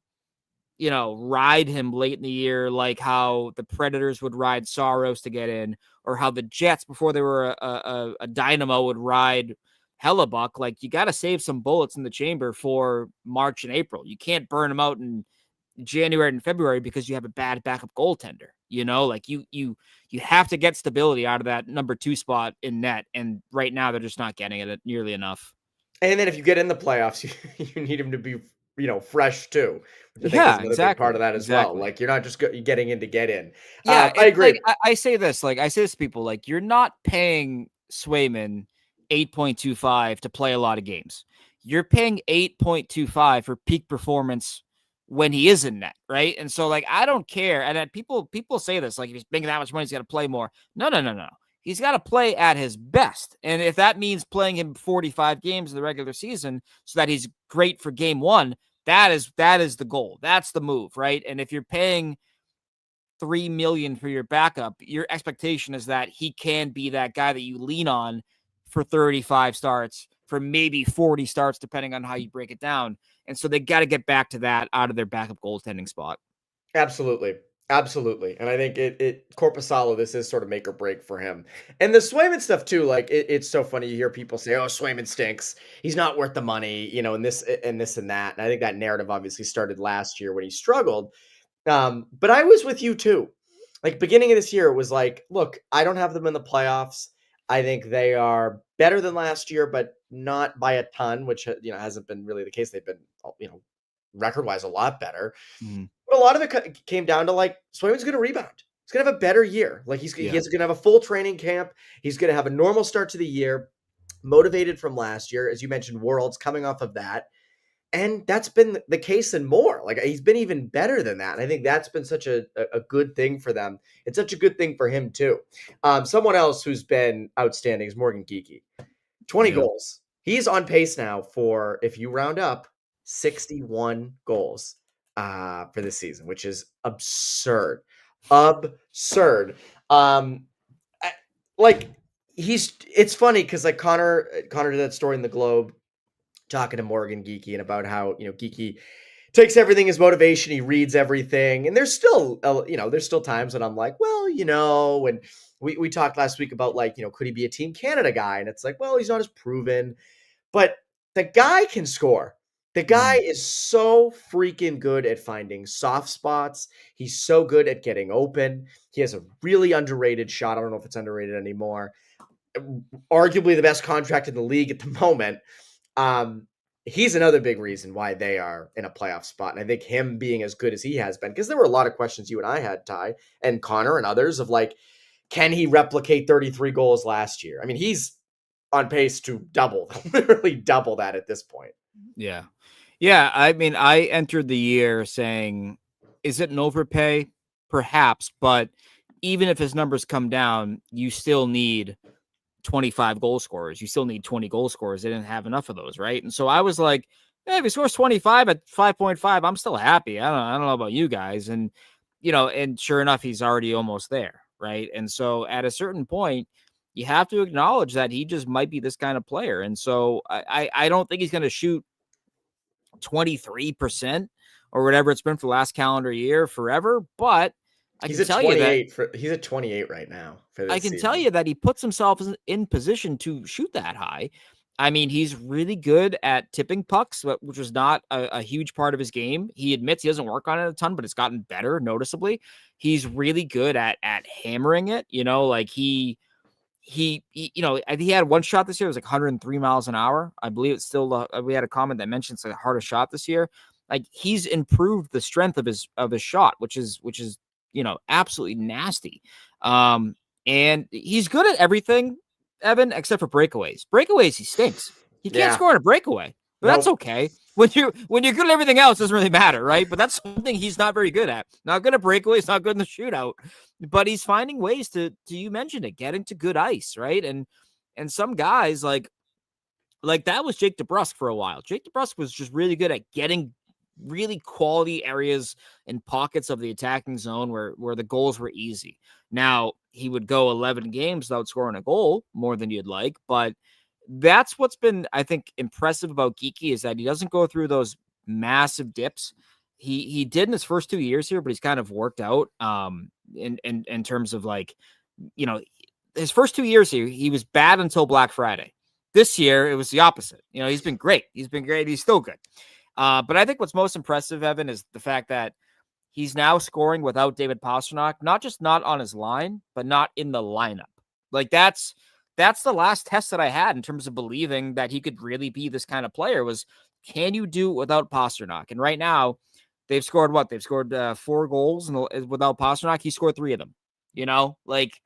ride him late in the year, like how the Predators would ride Saros to get in, or how the Jets, before they were a dynamo, would ride Hellebuck, like, you got to save some bullets in the chamber for March and April. You can't burn them out in January and February because you have a bad backup goaltender. Like you have to get stability out of that number 2 spot in net. And right now they're just not getting it nearly enough. And then if you get in the playoffs, you need him to be, fresh too. Which I think is another big part of that as well. Like, you're not just getting in to get in. Yeah, I agree. Like, I say this to people, like, you're not paying Swayman 8.25 to play a lot of games. You're paying 8.25 for peak performance when he is in net, right? And so, like, I don't care. And people say this, like, if he's making that much money, he's got to play more. No. He's got to play at his best. And if that means playing him 45 games in the regular season so that he's great for game 1, that is the goal. That's the move, right? And if you're paying $3 million for your backup, your expectation is that he can be that guy that you lean on for 35 starts, for maybe 40 starts, depending on how you break it down. And so they got to get back to that out of their backup goaltending spot. Absolutely. And I think Korpisalo, this is sort of make or break for him. And the Swayman stuff too, like, it's so funny. You hear people say, oh, Swayman stinks. He's not worth the money, and this and that. And I think that narrative obviously started last year when he struggled. But I was with you too. Like, beginning of this year, it was like, look, I don't have them in the playoffs. I think they are better than last year, but not by a ton, which, hasn't been really the case. They've been, record-wise a lot better. Mm-hmm. But a lot of it came down to, like, Swayman's going to rebound. He's going to have a better year. Like, he's going to have a full training camp. He's going to have a normal start to the year, motivated from last year. As you mentioned, Worlds coming off of that. And that's been the case and more. Like, he's been even better than that. And I think that's been such a good thing for them. It's such a good thing for him too. Someone else who's been outstanding is Morgan Geekie. 20 Yeah. goals. He's on pace now for, if you round up, 61 goals for this season, which is absurd. Absurd. Like, it's funny because like Connor did that story in the Globe talking to Morgan Geekie and about how, Geekie takes everything as motivation. He reads everything. And there's still, there's still times when I'm like, well, and we talked last week about like, could he be a Team Canada guy? And it's like, well, he's not as proven, but the guy can score. The guy is so freaking good at finding soft spots. He's so good at getting open. He has a really underrated shot. I don't know if it's underrated anymore. Arguably the best contract in the league at the moment. He's another big reason why they are in a playoff spot. And I think him being as good as he has been, because there were a lot of questions you and I had, Ty, and Connor and others of like, can he replicate 33 goals last year? I mean, he's on pace to literally double that at this point. Yeah. Yeah. I mean, I entered the year saying, is it an overpay? Perhaps, but even if his numbers come down, you still need 25 goal scorers. You still need 20 goal scorers. They didn't have enough of those, right? And so I was like, hey, if he scores 25 at 5.5, I'm still happy. I don't know about you guys. And, and sure enough, he's already almost there, right? And so at a certain point, you have to acknowledge that he just might be this kind of player. And so I don't think he's going to shoot 23% or whatever it's been for the last calendar year forever, but he's at 28. He's at 28 right now. I can tell you that he puts himself in position to shoot that high. I mean, he's really good at tipping pucks, which was not a huge part of his game. He admits he doesn't work on it a ton, but it's gotten better noticeably. He's really good at hammering it. Like he had one shot this year. It was like 103 miles an hour. I believe it's still. We had a comment that mentions the hardest shot this year. Like he's improved the strength of his shot, which is absolutely nasty. And he's good at everything, Evan, except for breakaways. Breakaways, he stinks. He can't score on a breakaway, but that's okay. When you're good at everything else, it doesn't really matter, right? But that's something he's not very good at. Not good at breakaways, not good in the shootout, but he's finding ways to you mentioned it, get into good ice, right? And some guys like that was Jake DeBrusk for a while. Jake DeBrusk was just really good at getting really quality areas and pockets of the attacking zone where the goals were easy. Now, he would go 11 games without scoring a goal, more than you'd like, but that's what's been, I think, impressive about Geekie is that he doesn't go through those massive dips. He did in his first 2 years here, but he's kind of worked out in terms of like, his first 2 years here, he was bad until Black Friday. This year, it was the opposite. He's been great. He's still good. But I think what's most impressive, Evan, is the fact that he's now scoring without David Pastrnak, not just not on his line, but not in the lineup. Like that's the last test that I had in terms of believing that he could really be this kind of player was, can you do it without Pastrnak? And right now they've scored what? They've scored 4 goals without Pastrnak. He scored 3 of them, like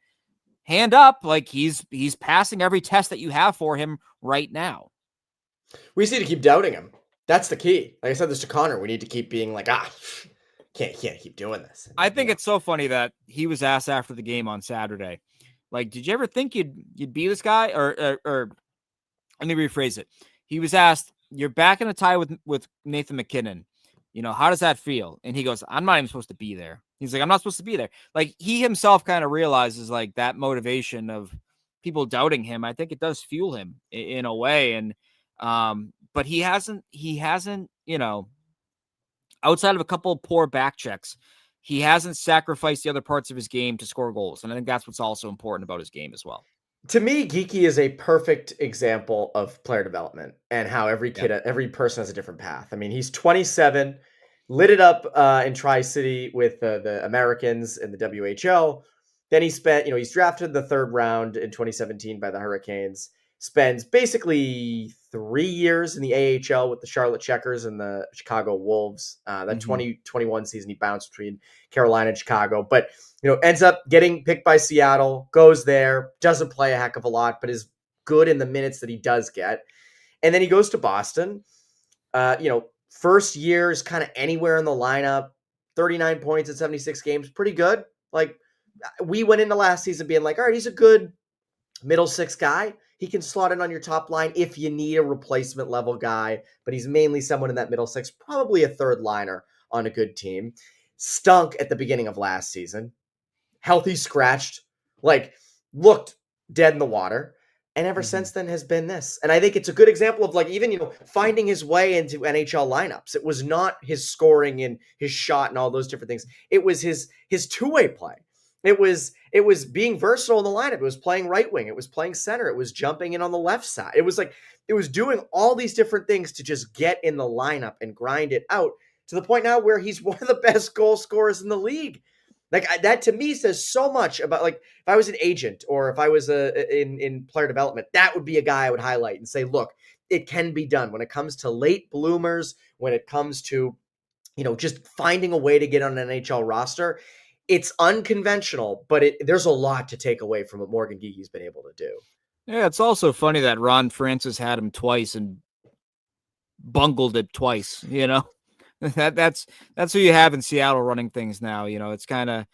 hand up, like he's passing every test that you have for him right now. We just need to keep doubting him. That's the key. Like I said this to Connor, we need to keep being like, can't keep doing this. I think it's so funny that he was asked after the game on Saturday, like, did you ever think you'd be this guy? Or let me rephrase it. He was asked, you're back in a tie with Nathan McKinnon. How does that feel? And he goes, I'm not even supposed to be there. He's like, I'm not supposed to be there. Like he himself kind of realizes like that motivation of people doubting him. I think it does fuel him in a way. And, but he hasn't, outside of a couple of poor back checks, he hasn't sacrificed the other parts of his game to score goals. And I think that's what's also important about his game as well. To me, Geekie is a perfect example of player development and how every person has a different path. I mean, he's 27, lit it up in Tri-City with the Americans in the WHL. Then he spent, he's drafted in the 3rd round in 2017 by the Hurricanes. Spends basically 3 years in the AHL with the Charlotte Checkers and the Chicago Wolves. That 2021 season, he bounced between Carolina and Chicago, but ends up getting picked by Seattle, goes there, doesn't play a heck of a lot, but is good in the minutes that he does get. And then he goes to Boston, First year is kind of anywhere in the lineup. 39 points in 76 games, pretty good. Like, we went into last season being like, all right, he's a good middle six guy. He can slot in on your top line if you need a replacement level guy, but he's mainly someone in that middle six, probably a third liner on a good team. Stunk at the beginning of last season. Healthy scratched, like looked dead in the water. And ever since then has been this. And I think it's a good example of like even, finding his way into NHL lineups. It was not his scoring and his shot and all those different things. It was his two-way play. It was being versatile in the lineup. It was playing right wing. It was playing center. It was jumping in on the left side. It was doing all these different things to just get in the lineup and grind it out to the point now where he's one of the best goal scorers in the league. Like that to me says so much about like if I was an agent or if I was in player development, that would be a guy I would highlight and say, look, it can be done when it comes to late bloomers, when it comes to, just finding a way to get on an NHL roster. It's unconventional, but there's a lot to take away from what Morgan Geekie's been able to do. Yeah, it's also funny that Ron Francis had him twice and bungled it twice, That's who you have in Seattle running things now. It's a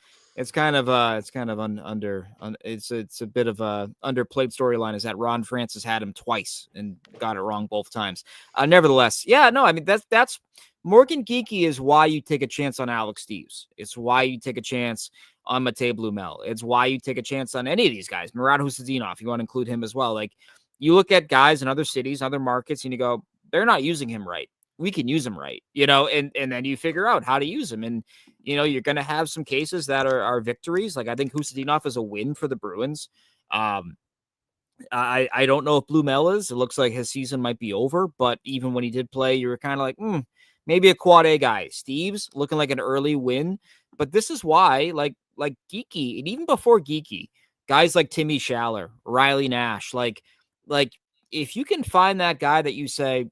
bit of a underplayed storyline is that Ron Francis had him twice and got it wrong both times. Nevertheless, yeah, no, I mean that's Morgan Geekie is why you take a chance on Alex Steves. It's why you take a chance on Matej Blumel. It's why you take a chance on any of these guys. Murat Husadinov, you want to include him as well. Like you look at guys in other cities, other markets, and you go, they're not using him right. We can use them right, and then you figure out how to use them. And, you're going to have some cases that are victories. Like I think Husadinov is a win for the Bruins. I don't know if Blumel is. It looks like his season might be over, but even when he did play, you were kind of like, maybe a quad A guy. Steve's looking like an early win, but this is why like Geekie, and even before Geekie, guys like Timmy Schaller, Riley Nash, like if you can find that guy that you say,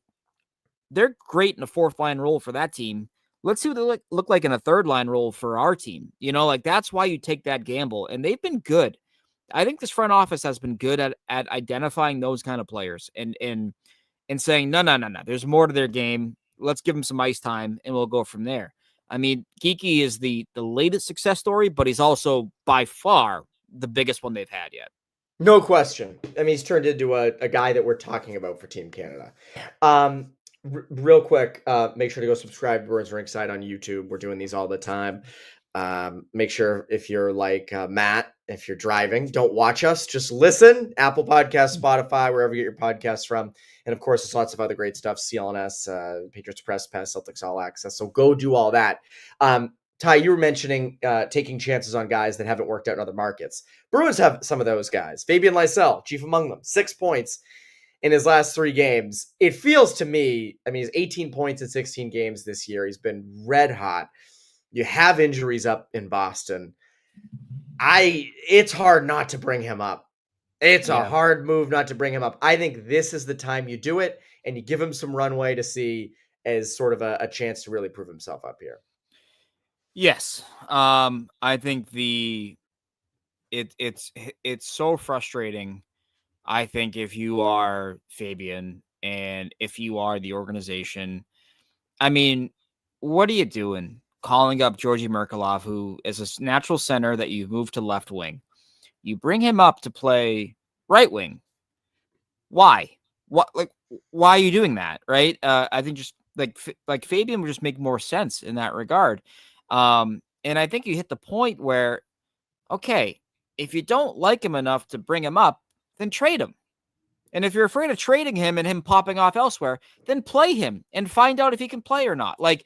they're great in a fourth line role for that team. Let's see what they look like in a third line role for our team. That's why you take that gamble. And they've been good. I think this front office has been good at identifying those kind of players and saying, no. There's more to their game. Let's give them some ice time and we'll go from there. I mean, Geekie is the latest success story, but he's also by far the biggest one they've had yet. No question. I mean, he's turned into a guy that we're talking about for Team Canada. Real quick, make sure to go subscribe to Bruins Rinkside on YouTube. We're doing these all the time. Make sure if you're like Matt, if you're driving, don't watch us, just listen. Apple Podcasts, Spotify, wherever you get your podcasts from. And of course, there's lots of other great stuff. CLNS, Patriots Press Pass, Celtics All Access. So go do all that. Ty, you were mentioning taking chances on guys that haven't worked out in other markets. Bruins have some of those guys. Fabian Lysell, chief among them, 6 points in his last 3 games. It feels to me, I mean, he's 18 points in 16 games this year. He's been red hot. You have injuries up in Boston. It's hard not to bring him up. It's a hard move not to bring him up. I think this is the time you do it and you give him some runway to see as sort of a chance to really prove himself up here. Yes. I think it's so frustrating. I think if you are Fabian and if you are the organization, I mean, what are you doing? Calling up Georgi Merkulov, who is a natural center that you've moved to left wing. You bring him up to play right wing. Why? Why are you doing that? Right? I think just like Fabian would just make more sense in that regard. And I think you hit the point where, okay, if you don't like him enough to bring him up, then trade him. And if you're afraid of trading him and him popping off elsewhere, then play him and find out if he can play or not. Like,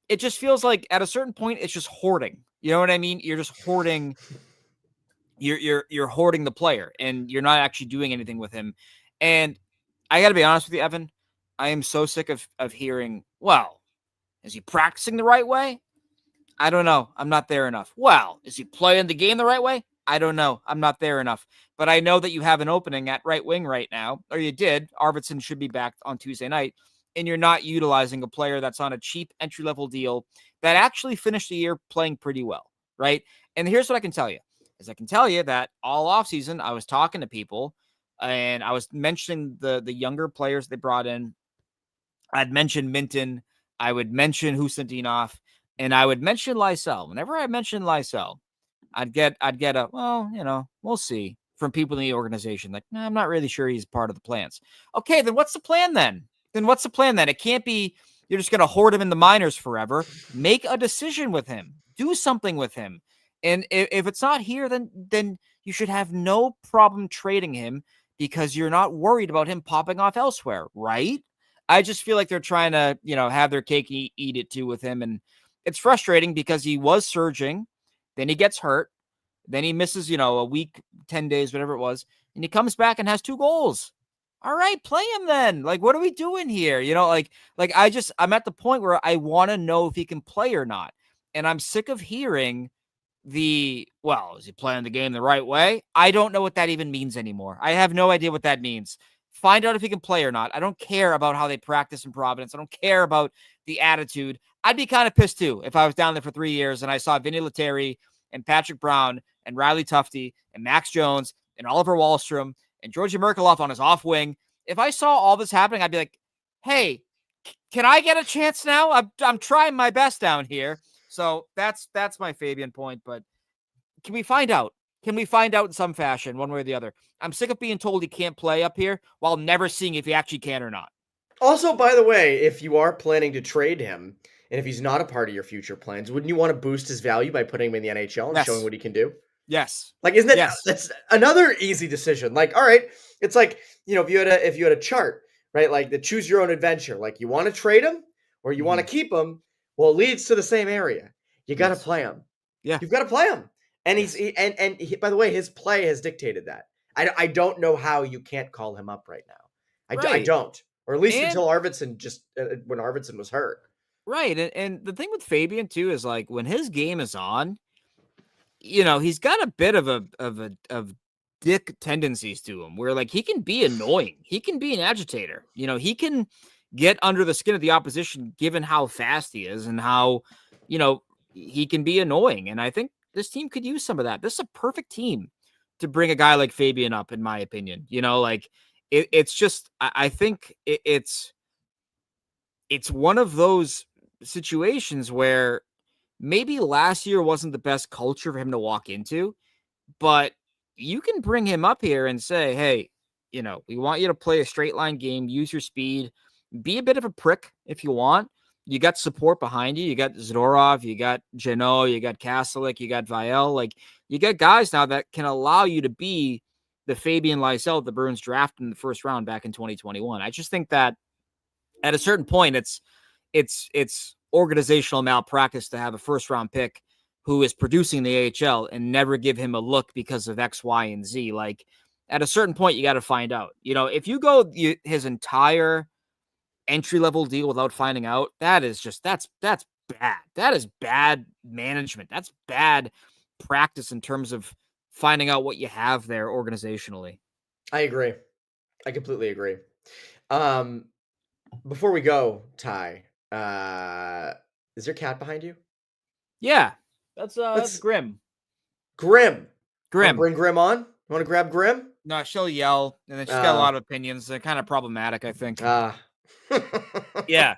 it just feels like at a certain point, it's just hoarding. You know what I mean? You're just hoarding. You're hoarding the player and you're not actually doing anything with him. And I got to be honest with you, Evan, I am so sick of hearing, well, is he practicing the right way? I don't know. I'm not there enough. Well, is he playing the game the right way? I don't know. I'm not there enough. But I know that you have an opening at right wing right now, or you did. Arvidsson should be back on Tuesday night, and you're not utilizing a player that's on a cheap entry-level deal that actually finished the year playing pretty well, right? And here's what I can tell you, is I can tell you that all offseason I was talking to people, and I was mentioning the younger players they brought in. I'd mentioned Minton. I would mention Husintinov, and I would mention Lysell. Whenever I mention Lysell, I'd get a, well, we'll see from people in the organization. Like, I'm not really sure he's part of the plans. Okay, then what's the plan then? It can't be you're just going to hoard him in the minors forever. Make a decision with him. Do something with him. And if it's not here, then you should have no problem trading him because you're not worried about him popping off elsewhere, right? I just feel like they're trying to, have their cake and eat it too with him. And it's frustrating because he was surging. Then he gets hurt. Then he misses, a week, 10 days, whatever it was. And he comes back and has 2 goals. All right, play him then. Like, what are we doing here? I'm at the point where I want to know if he can play or not. And I'm sick of hearing is he playing the game the right way? I don't know what that even means anymore. I have no idea what that means. Find out if he can play or not. I don't care about how they practice in Providence. I don't care about the attitude. I'd be kind of pissed too if I was down there for 3 years and I saw Vinny Lettieri and Patrick Brown and Riley Tufte and Max Jones and Oliver Wahlstrom and Georgi Merkelov on his off wing. If I saw all this happening, I'd be like, hey, can I get a chance now? I'm trying my best down here. So that's my Fabian point. But can we find out? Can we find out in some fashion, one way or the other? I'm sick of being told he can't play up here while never seeing if he actually can or not. Also, by the way, if you are planning to trade him, and if he's not a part of your future plans, wouldn't you want to boost his value by putting him in the NHL and showing what he can do? Yes. Like, isn't that that's another easy decision? Like, all right, it's like, if you had a chart, right? Like the choose your own adventure. Like, you want to trade him or you want to keep him. Well, it leads to the same area. You got to play him. Yeah, you've got to play him. And he, by the way, his play has dictated that. I don't know how you can't call him up right now. I don't, or at least until Arvidsson when Arvidsson was hurt. Right, and the thing with Fabian too is like when his game is on, he's got a bit of dick tendencies to him where like he can be annoying. He can be an agitator. He can get under the skin of the opposition given how fast he is and how, he can be annoying. And I think this team could use some of that. This is a perfect team to bring a guy like Fabian up, in my opinion. It's just, I think it's one of those situations where maybe last year wasn't the best culture for him to walk into, but you can bring him up here and say, hey, we want you to play a straight line game, use your speed, be a bit of a prick if you want. You got support behind you. You got Zadorov, you got Jeannot, you got Kastelik, you got Vial. Like, you got guys now that can allow you to be the Fabian Lysell the Bruins drafted in the first round back in 2021. I just think that at a certain point, it's organizational malpractice to have a first round pick who is producing the AHL and never give him a look because of X, Y, and Z. Like, at a certain point, you got to find out. If you go his entire entry-level deal without finding out, that's bad. That is bad management. That's bad practice in terms of finding out what you have there organizationally. I agree. I completely agree. Before we go, Ty, is there a cat behind you? Yeah, that's Grim. Grim. Bring Grim on. You want to grab Grim? No, she'll yell, and then she's got a lot of opinions. They're kind of problematic, I think. Yeah.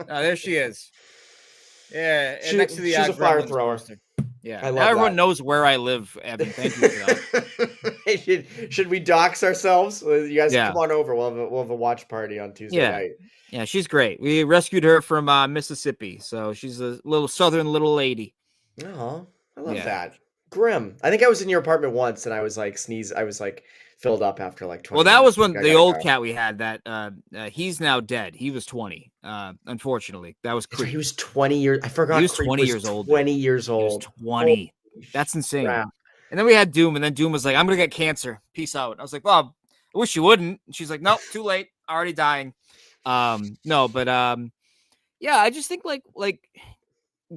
There she is. Yeah, next to the she's a fire thrower. Poster. Yeah, everyone knows where I live, Evan. Thank you for that. Hey, should we dox ourselves? You guys come on over. We'll have a watch party on Tuesday night. Yeah, she's great. We rescued her from Mississippi, so she's a little southern little lady. Oh, I love that. Grim. I think I was in your apartment once, and I was like I was like filled up after like 20 Well, that minutes. was when the old cat we had that he's now dead. He was 20. Unfortunately, that was creepy. He was 20 years. I forgot. He was 20 years old. 20 years old. He was 20. That's insane. Crap. And then we had Doom, and then Doom was like, "I'm gonna get cancer. Peace out." I was like, "Well, I wish you wouldn't." And she's like, "Nope, too late. Already dying." No, but yeah, I just think like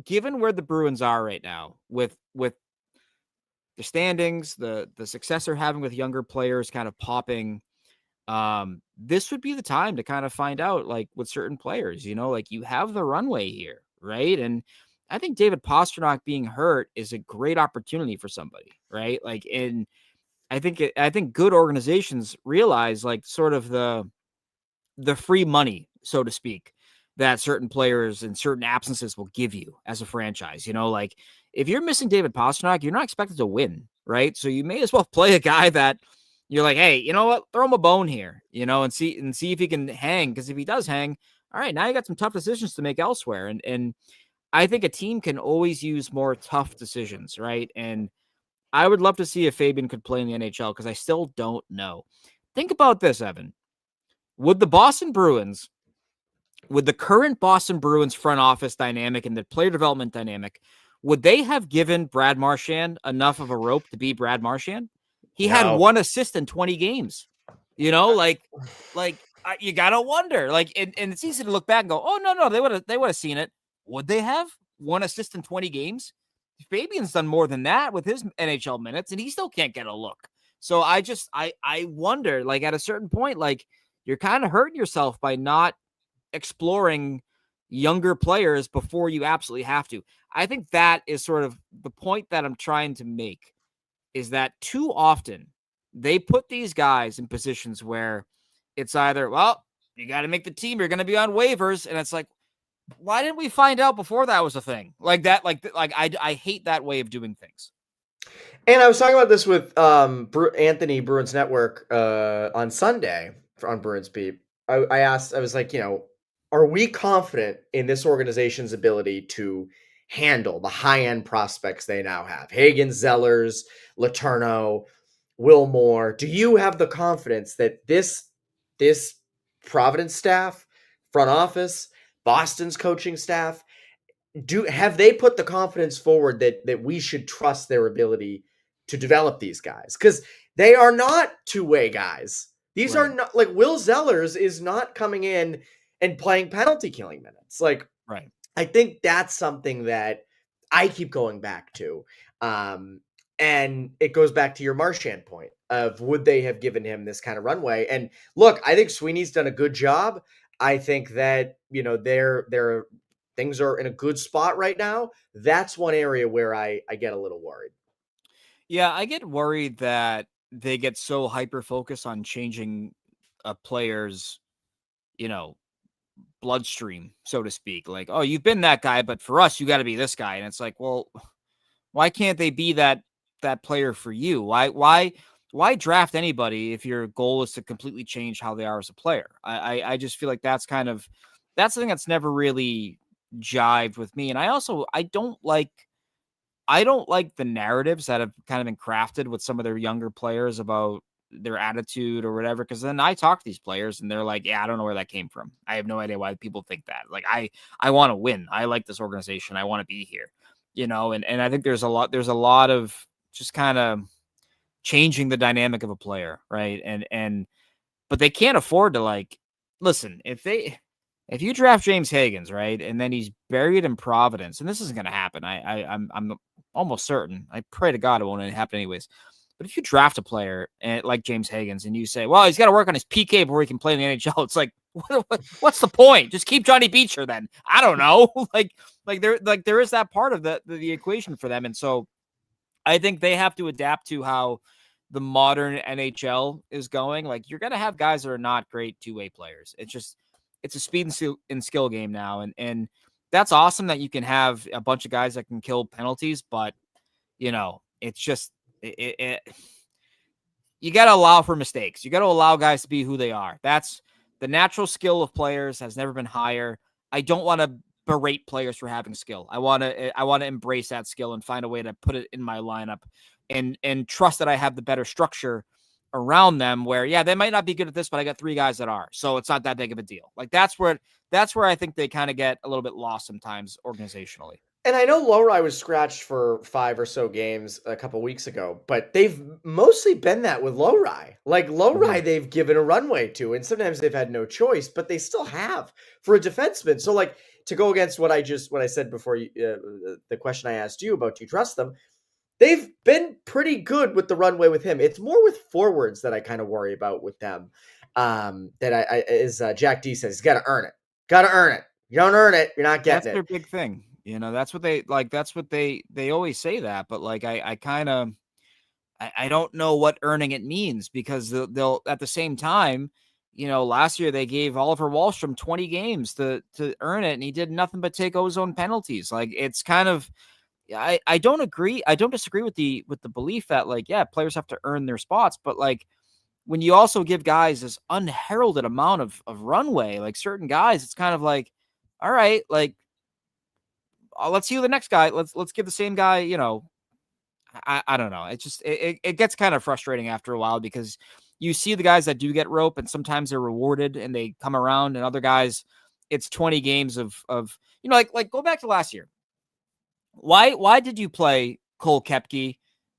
given where the Bruins are right now with the standings, the success they're having with younger players kind of popping, this would be the time to kind of find out, like, with certain players, like, you have the runway here, right? And I think David Pastrnak being hurt is a great opportunity for somebody, right? Like, and I think good organizations realize, like, sort of the free money, so to speak, that certain players and certain absences will give you as a franchise. You know, like if you're missing David Pastrnak, you're not expected to win, right? So you may as well play a guy that you're like, hey, you know what? Throw him a bone here, you know, and see if he can hang. Because if he does hang, all right, now you got some tough decisions to make elsewhere. And I think a team can always use more tough decisions, right? And I would love to see if Fabian could play in the NHL because I still don't know. Think about this, Evan. Would the Boston Bruins, with the current Boston Bruins front office dynamic and the player development dynamic, would they have given Brad Marchand enough of a rope to be Brad Marchand? He had No. 1 assist in 20 games. You know, like you gotta wonder. Like, and it's easy to look back and go, "Oh no, they would have seen it." Would they have 1 assist in 20 games? Fabian's done more than that with his NHL minutes, and he still can't get a look. So I wonder, like at a certain point, like you're kind of hurting yourself by not exploring younger players before you absolutely have to. I think that is sort of the point that I'm trying to make, is that too often they put these guys in positions where it's either, well, you got to make the team, you're going to be on waivers. And it's like, why didn't we find out before that was a thing like that? Like I hate that way of doing things. And I was talking about this with Anthony Bruins Network on Sunday on Bruins Beat. I asked, I was like, you know, are we confident in this organization's ability to handle the high-end prospects they now have? Hagen, Zellers, Letourneau, Wilmore. Do you have the confidence that this Providence staff, front office, Boston's coaching staff, have they put the confidence forward that we should trust their ability to develop these guys? Because they are not two-way guys. These are not, like, Will Zellers is not coming in and playing penalty killing minutes. Like, right. I think that's something that I keep going back to. And it goes back to your Marchand point of, would they have given him this kind of runway? And look, I think Sweeney's done a good job. I think that, you know, their things are in a good spot right now. That's one area where I get a little worried. Yeah, I get worried that they get so hyper-focused on changing a player's, you know, bloodstream, so to speak. Like, oh, you've been that guy, but for us, you got to be this guy. And it's like, well, why can't they be that player for you? Why draft anybody if your goal is to completely change how they are as a player? I just feel like that's something that's never really jived with me. And I don't like the narratives that have kind of been crafted with some of their younger players about their attitude or whatever. Cause then I talk to these players and they're like, yeah, I don't know where that came from. I have no idea why people think that. Like, I want to win. I like this organization. I want to be here, you know? And I think there's a lot of just kind of changing the dynamic of a player. Right. But they can't afford to, like, listen, if you draft James Higgins, right, and then he's buried in Providence, and this isn't going to happen. I'm almost certain. I pray to God it won't happen anyways. But if you draft a player like James Higgins and you say, well, he's got to work on his PK before he can play in the NHL, it's like, what's the point? Just keep Johnny Beecher then. I don't know. there is that part of the equation for them. And so I think they have to adapt to how the modern NHL is going. Like, you're going to have guys that are not great two-way players. It's a speed and skill game now. And that's awesome that you can have a bunch of guys that can kill penalties, but, you know, it's just, you got to allow for mistakes. You got to allow guys to be who they are. That's the natural skill of players has never been higher. I don't want to berate players for having skill. I want to embrace that skill and find a way to put it in my lineup and trust that I have the better structure around them where, yeah, they might not be good at this, but I got 3 guys that are, so it's not that big of a deal. Like, that's where I think they kind of get a little bit lost sometimes organizationally. And I know Lowry was scratched for 5 or so games a couple weeks ago, but they've mostly been that with Lowry. Like, Lowry, they've given a runway to, and sometimes they've had no choice, but they still have for a defenseman. So, like, to go against what I said before, the question I asked you about, do you trust them? They've been pretty good with the runway with him. It's more with forwards that I kind of worry about with them. As Jack D says, he's got to earn it. Got to earn it. You don't earn it, you're not getting it. That's their big thing. You know, that's what they like. That's what they always say that. But like, I don't know what earning it means, because they'll at the same time, last year they gave Oliver Wahlstrom 20 games to earn it, and he did nothing but take ozone penalties. Like, it's kind of, I don't agree. I don't disagree with the belief that, like, yeah, players have to earn their spots, but like, when you also give guys this unheralded amount of runway, like certain guys, it's kind of like, all right, like, let's see who the next guy. Let's give the same guy. I don't know. It's just it gets kind of frustrating after a while, because you see the guys that do get rope, and sometimes they're rewarded and they come around, and other guys, it's 20 games of like go back to last year. Why did you play Cole Koepke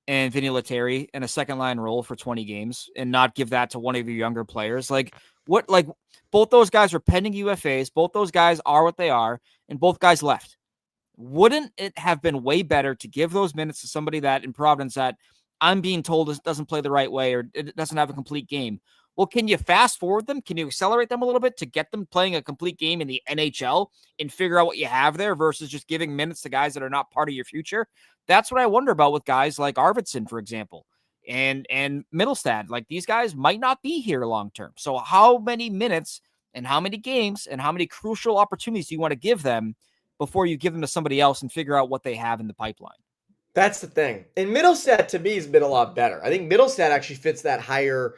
and Vinny Lettieri in a second line role for 20 games and not give that to one of your younger players? Like, what? Like, both those guys are pending UFAs. Both those guys are what they are, and both guys left. Wouldn't it have been way better to give those minutes to somebody that in Providence that I'm being told doesn't play the right way, or it doesn't have a complete game? Well, can you fast forward them? Can you accelerate them a little bit to get them playing a complete game in the NHL and figure out what you have there, versus just giving minutes to guys that are not part of your future? That's what I wonder about with guys like Arvidsson, for example, and Middlestad. Like, these guys might not be here long term. So how many minutes and how many games and how many crucial opportunities do you want to give them before you give them to somebody else and figure out what they have in the pipeline? That's the thing. And Middlestad, to me, has been a lot better. I think Middlestad actually fits that higher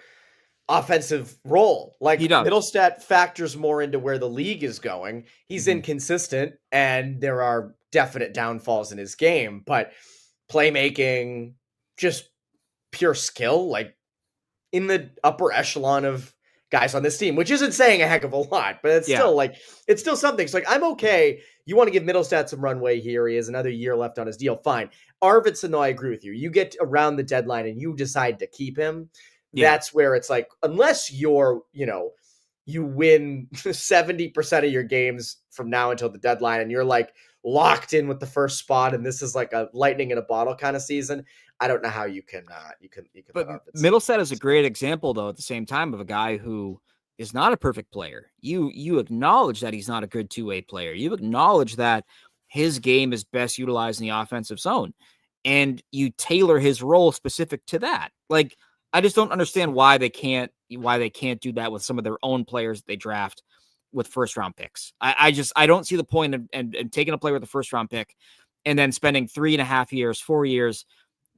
offensive role. Like, He does. Middlestad factors more into where the league is going. He's inconsistent, and there are definite downfalls in his game, but playmaking, just pure skill, like, in the upper echelon of guys on this team, which isn't saying a heck of a lot, but it's still like, it's still something. So, like, I'm okay. You want to give Middlestad some runway here. He has another year left on his deal. Fine. Arvidsson, though, I agree with you. You get around the deadline and you decide to keep him. That's where it's like, unless you're, you win 70% of your games from now until the deadline and you're like locked in with the first spot, and this is like a lightning in a bottle kind of season, I don't know how you can. But Middlestad is a great example, though, at the same time, of a guy who is not a perfect player. You acknowledge that he's not a good two-way player. You acknowledge that his game is best utilized in the offensive zone, and you tailor his role specific to that. Like, I just don't understand why they can't do that with some of their own players that they draft with first round picks. I don't see the point in taking a player with a first round pick and then spending 3.5 years, 4 years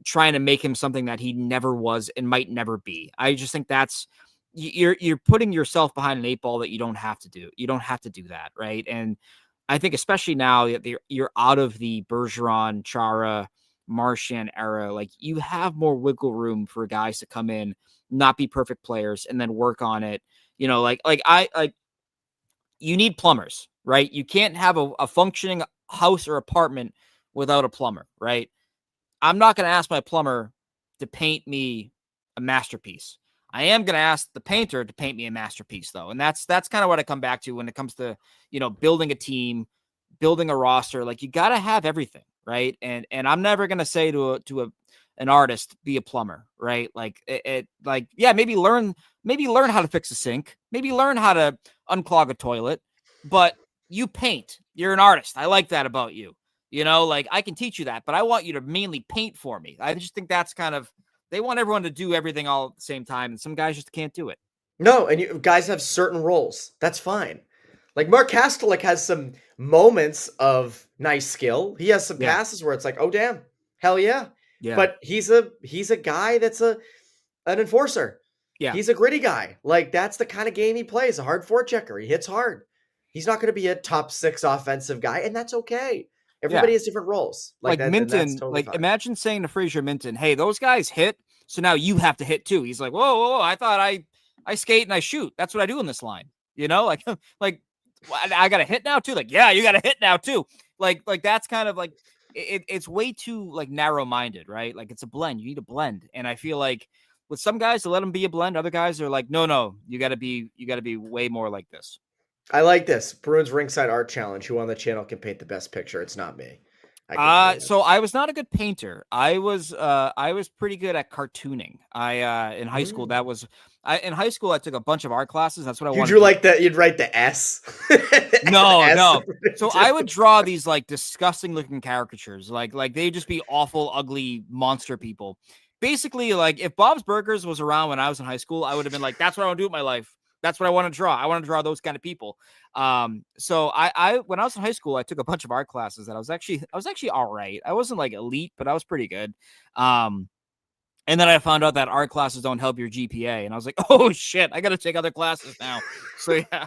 trying to make him something that he never was and might never be. I just think that's, you're putting yourself behind an 8 ball that you don't have to do. You don't have to do that, right? And I think especially now that you're out of the Bergeron, Chara, Marchand era, like, you have more wiggle room for guys to come in, not be perfect players, and then work on it. You need plumbers, right? You can't have a functioning house or apartment without a plumber, right? I'm not going to ask my plumber to paint me a masterpiece. I am going to ask the painter to paint me a masterpiece, though. And that's kind of what I come back to when it comes to, building a team, building a roster. Like, you got to have everything, right? And I'm never going to say to an artist, be a plumber, right? Like, maybe learn how to fix a sink, maybe learn how to unclog a toilet, but you paint. You're an artist. I like that about you. Like, I can teach you that, but I want you to mainly paint for me. I just think that's kind of, they want everyone to do everything all at the same time, and some guys just can't do it. No, and you guys have certain roles. That's fine. Like, Mark Kastelik has some moments of nice skill. He has some passes where it's like, oh damn, hell yeah. But he's a guy that's an enforcer. Yeah. He's a gritty guy. Like, that's the kind of game he plays, a hard forechecker. He hits hard. He's not going to be a top 6 offensive guy, and that's okay. Everybody has different roles. Like Minton, totally fine. Imagine saying to Fraser Minton, hey, those guys hit, so now you have to hit too. He's like, whoa, I thought I skate and I shoot. That's what I do in this line. Like I got to hit now too. Like, yeah, you got to hit now too. Like that's kind of like, it's way too like narrow-minded, right? Like, it's a blend. You need a blend. And I feel like with some guys, to let them be a blend, other guys are like, no, you got to be way more like this. I like this. Bruins Ringside Art Challenge. Who on the channel can paint the best picture? It's not me. So I was not a good painter. I was pretty good at cartooning. In high school, in high school, I took a bunch of art classes. That's what I wanted. You drew like that. You'd write the S. No. So I would draw these like disgusting looking caricatures. Like they'd just be awful, ugly monster people. Basically, like, if Bob's Burgers was around when I was in high school, I would have been like, that's what I want to do with my life. That's what I want to draw. I want to draw those kind of people. So I when I was in high school, I took a bunch of art classes that I was actually all right. I wasn't like elite, but I was pretty good. And then I found out that art classes don't help your GPA, and I was like, oh shit, I got to take other classes now. So yeah.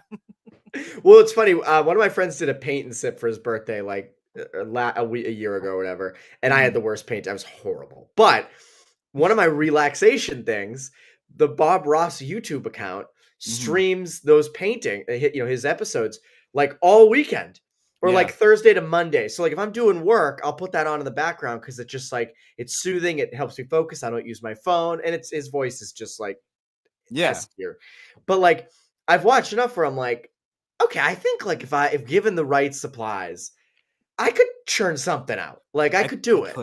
Well, it's funny. One of my friends did a paint and sip for his birthday, like a year ago or whatever, and I had the worst paint. I was horrible. But one of my relaxation things, the Bob Ross YouTube account streams those his episodes like all weekend or like Thursday to Monday. So like if I'm doing work, I'll put that on in the background because it's just like it's soothing. It helps me focus. I don't use my phone, and his voice is just like S tier. But like I've watched enough where I'm like, okay, I think like if given the right supplies, I could churn something out. Like I could do it.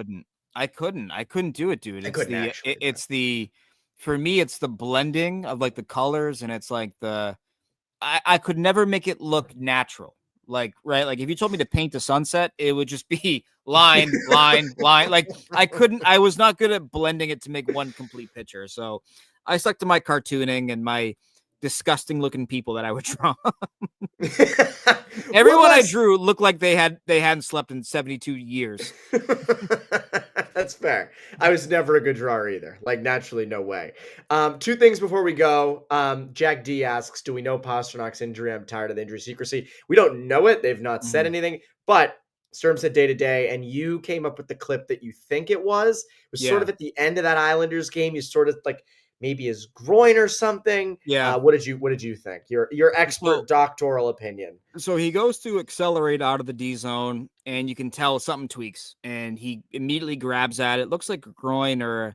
I couldn't do it, dude. I couldn't actually. For me, it's the blending of like the colors, and it's like I could never make it look natural. Like, right. Like if you told me to paint a sunset, it would just be line. Like I was not good at blending it to make one complete picture. So I stuck to my cartooning and my disgusting looking people that I would draw. Everyone I drew looked like they hadn't slept in 72 years. That's fair. I was never a good drawer either. Like naturally, no way. Two things before we go. Jack D asks, do we know Pasternak's injury? I'm tired of the injury secrecy. We don't know it. They've not said anything, but Sturm said day to day, and you came up with the clip that you think it was. It was sort of at the end of that Islanders game. You sort of like maybe his groin or something. Yeah. What did you think? Your expert doctoral opinion. So he goes to accelerate out of the D zone, and you can tell something tweaks, and he immediately grabs at it. Looks like a groin or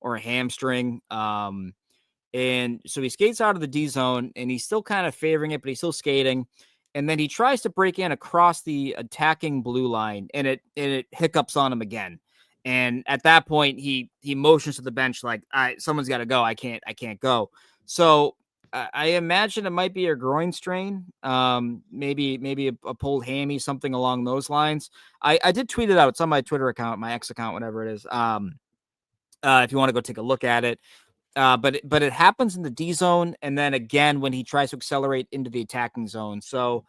a hamstring. And so he skates out of the D zone, and he's still kind of favoring it, but he's still skating. And then he tries to break in across the attacking blue line, and it hiccups on him again. And at that point, he motions to the bench like, someone's got to go. I can't go. So I imagine it might be a groin strain, maybe a pulled hammy, something along those lines. I did tweet it out. It's on my Twitter account, my X account, whatever it is. If you want to go take a look at it. But it happens in the D zone, and then again when he tries to accelerate into the attacking zone. So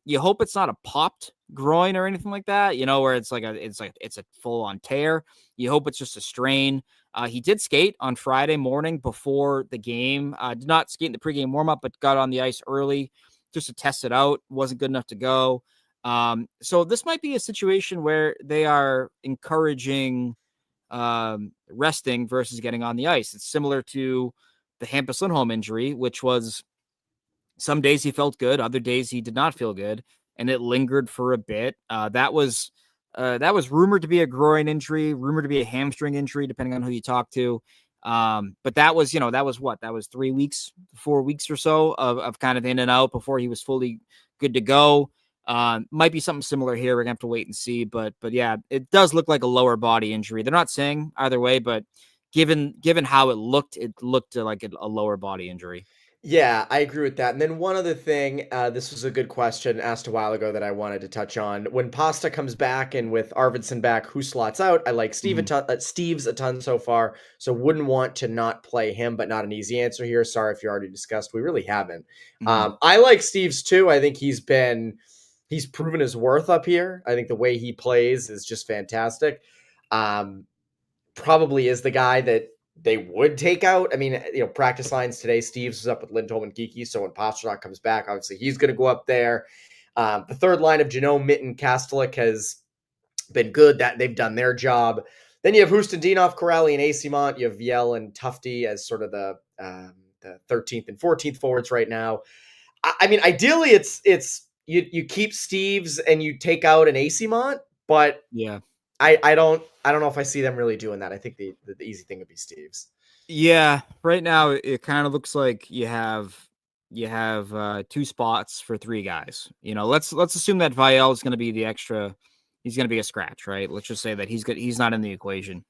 you hope it's not a popped groin or anything like that, where it's a full on tear. You hope it's just a strain. He did skate on Friday morning before the game. Did not skate in the pregame warmup, but got on the ice early just to test it out. Wasn't good enough to go. So this might be a situation where they are encouraging resting versus getting on the ice. It's similar to the Hampus Lindholm injury, which was some days he felt good, other days he did not feel good, and it lingered for a bit. That was rumored to be a groin injury, rumored to be a hamstring injury, depending on who you talk to. But that was 3 weeks, 4 weeks or so of kind of in and out before he was fully good to go. Might be something similar here. We're gonna have to wait and see, but yeah, it does look like a lower body injury. They're not saying either way, but given how it looked like a lower body injury. Yeah, I agree with that. And then one other thing, this was a good question asked a while ago that I wanted to touch on. When Pasta comes back and with Arvidsson back, who slots out? I like Steve's a ton so far, so wouldn't want to not play him, but not an easy answer here. Sorry if you already discussed. We really haven't. I like Steve's too. I think he's proven his worth up here. I think the way he plays is just fantastic. Probably is the guy that they would take out. I mean, practice lines today, Steve's was up with Lindholm and Geekie. So when Pastrnak comes back, obviously he's going to go up there. The third line of Janot, Mitten, Kastelik has been good. That they've done their job. Then you have Hustendinov, Corrali, and Asimont. You have Viel and Tufte as sort of the 13th and 14th forwards right now. I mean, ideally, it's you keep Steve's and you take out an Asimont, but yeah. I don't know if I see them really doing that. I think the easy thing would be Steve's. Yeah, right now it kind of looks like you have two spots for three guys. Let's assume that Viel is going to be the extra. He's going to be a scratch, right? Let's just say that he's not in the equation.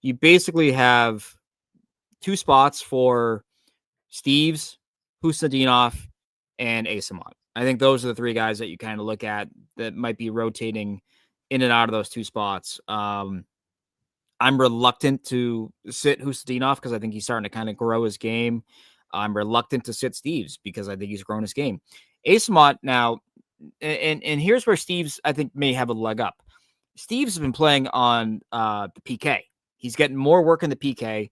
You basically have two spots for Steve's, Hustendinov, and Asimont. I think those are the three guys that you kind of look at that might be rotating in and out of those two spots. I'm reluctant to sit Hustendinov because I think he's starting to kind of grow his game. I'm reluctant to sit Steves because I think he's grown his game. Eyssimont now, and here's where Steves, I think, may have a leg up. Steves has been playing on the PK. He's getting more work in the PK.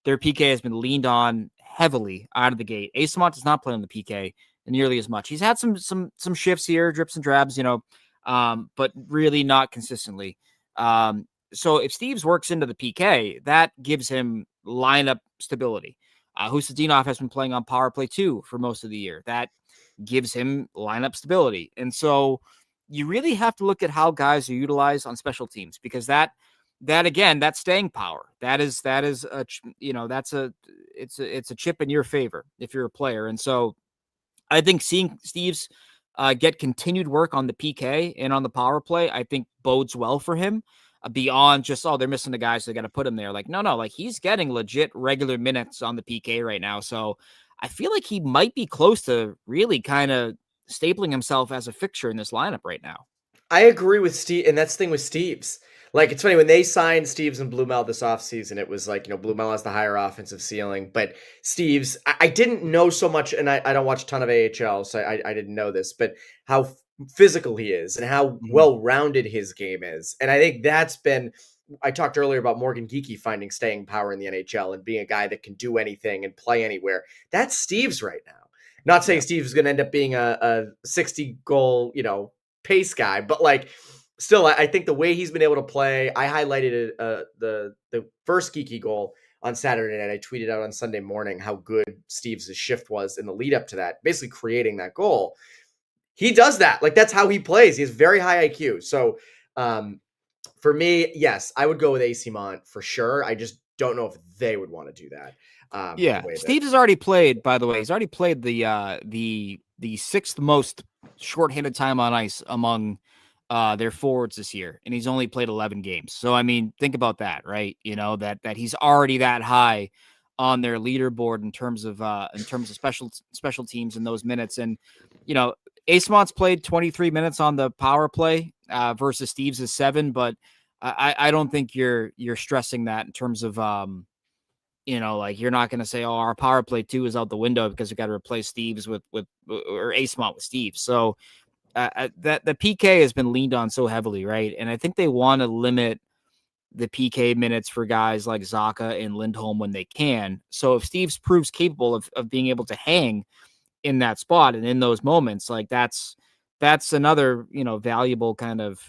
Their PK has been leaned on heavily out of the gate. Eyssimont does not play on the PK nearly as much. He's had some shifts here, drips and drabs, but really not consistently. So if Steves works into the PK, that gives him lineup stability. Hustadinov has been playing on power play too for most of the year. That gives him lineup stability. And so you really have to look at how guys are utilized on special teams, because that again, that's staying power. It's a chip in your favor if you're a player. And so I think seeing Steves get continued work on the PK and on the power play, I think bodes well for him beyond just, they're missing the guy, so they got to put him there. Like, no, like he's getting legit regular minutes on the PK right now. So I feel like he might be close to really kind of stapling himself as a fixture in this lineup right now. I agree with Steve, and that's the thing with Steves. Like, it's funny, when they signed Steves and Blumel this offseason, it was like, Blumel has the higher offensive ceiling, but Steves, I didn't know so much, and I don't watch a ton of AHL, so I didn't know this, but how physical he is and how well-rounded his game is. And I think that's been, I talked earlier about Morgan Geekie finding staying power in the NHL and being a guy that can do anything and play anywhere. That's Steves right now. Not saying Steves is going to end up being a 60-goal, pace guy, but like still, I think the way he's been able to play, I highlighted the first Geekie goal on Saturday night. I tweeted out on Sunday morning how good Steves' shift was in the lead up to that, basically creating that goal. He does that. Like, that's how he plays. He has very high IQ. So for me, yes, I would go with Eyssimont for sure. I just don't know if they would want to do that. Steves has already played, by the way. He's already played the sixth most shorthanded time on ice among their forwards this year, and he's only played 11 games. So I mean, think about that, right? That he's already that high on their leaderboard in terms of special teams in those minutes. And Eysimont's played 23 minutes on the power play versus Steves is 7, but I don't think you're stressing that in terms of like you're not going to say, our power play 2 is out the window because we got to replace Steves with or Eyssimont with Steves. So that the PK has been leaned on so heavily, right? And I think they want to limit the PK minutes for guys like Zacha and Lindholm when they can. So if Steves proves capable of being able to hang in that spot and in those moments, like that's another valuable kind of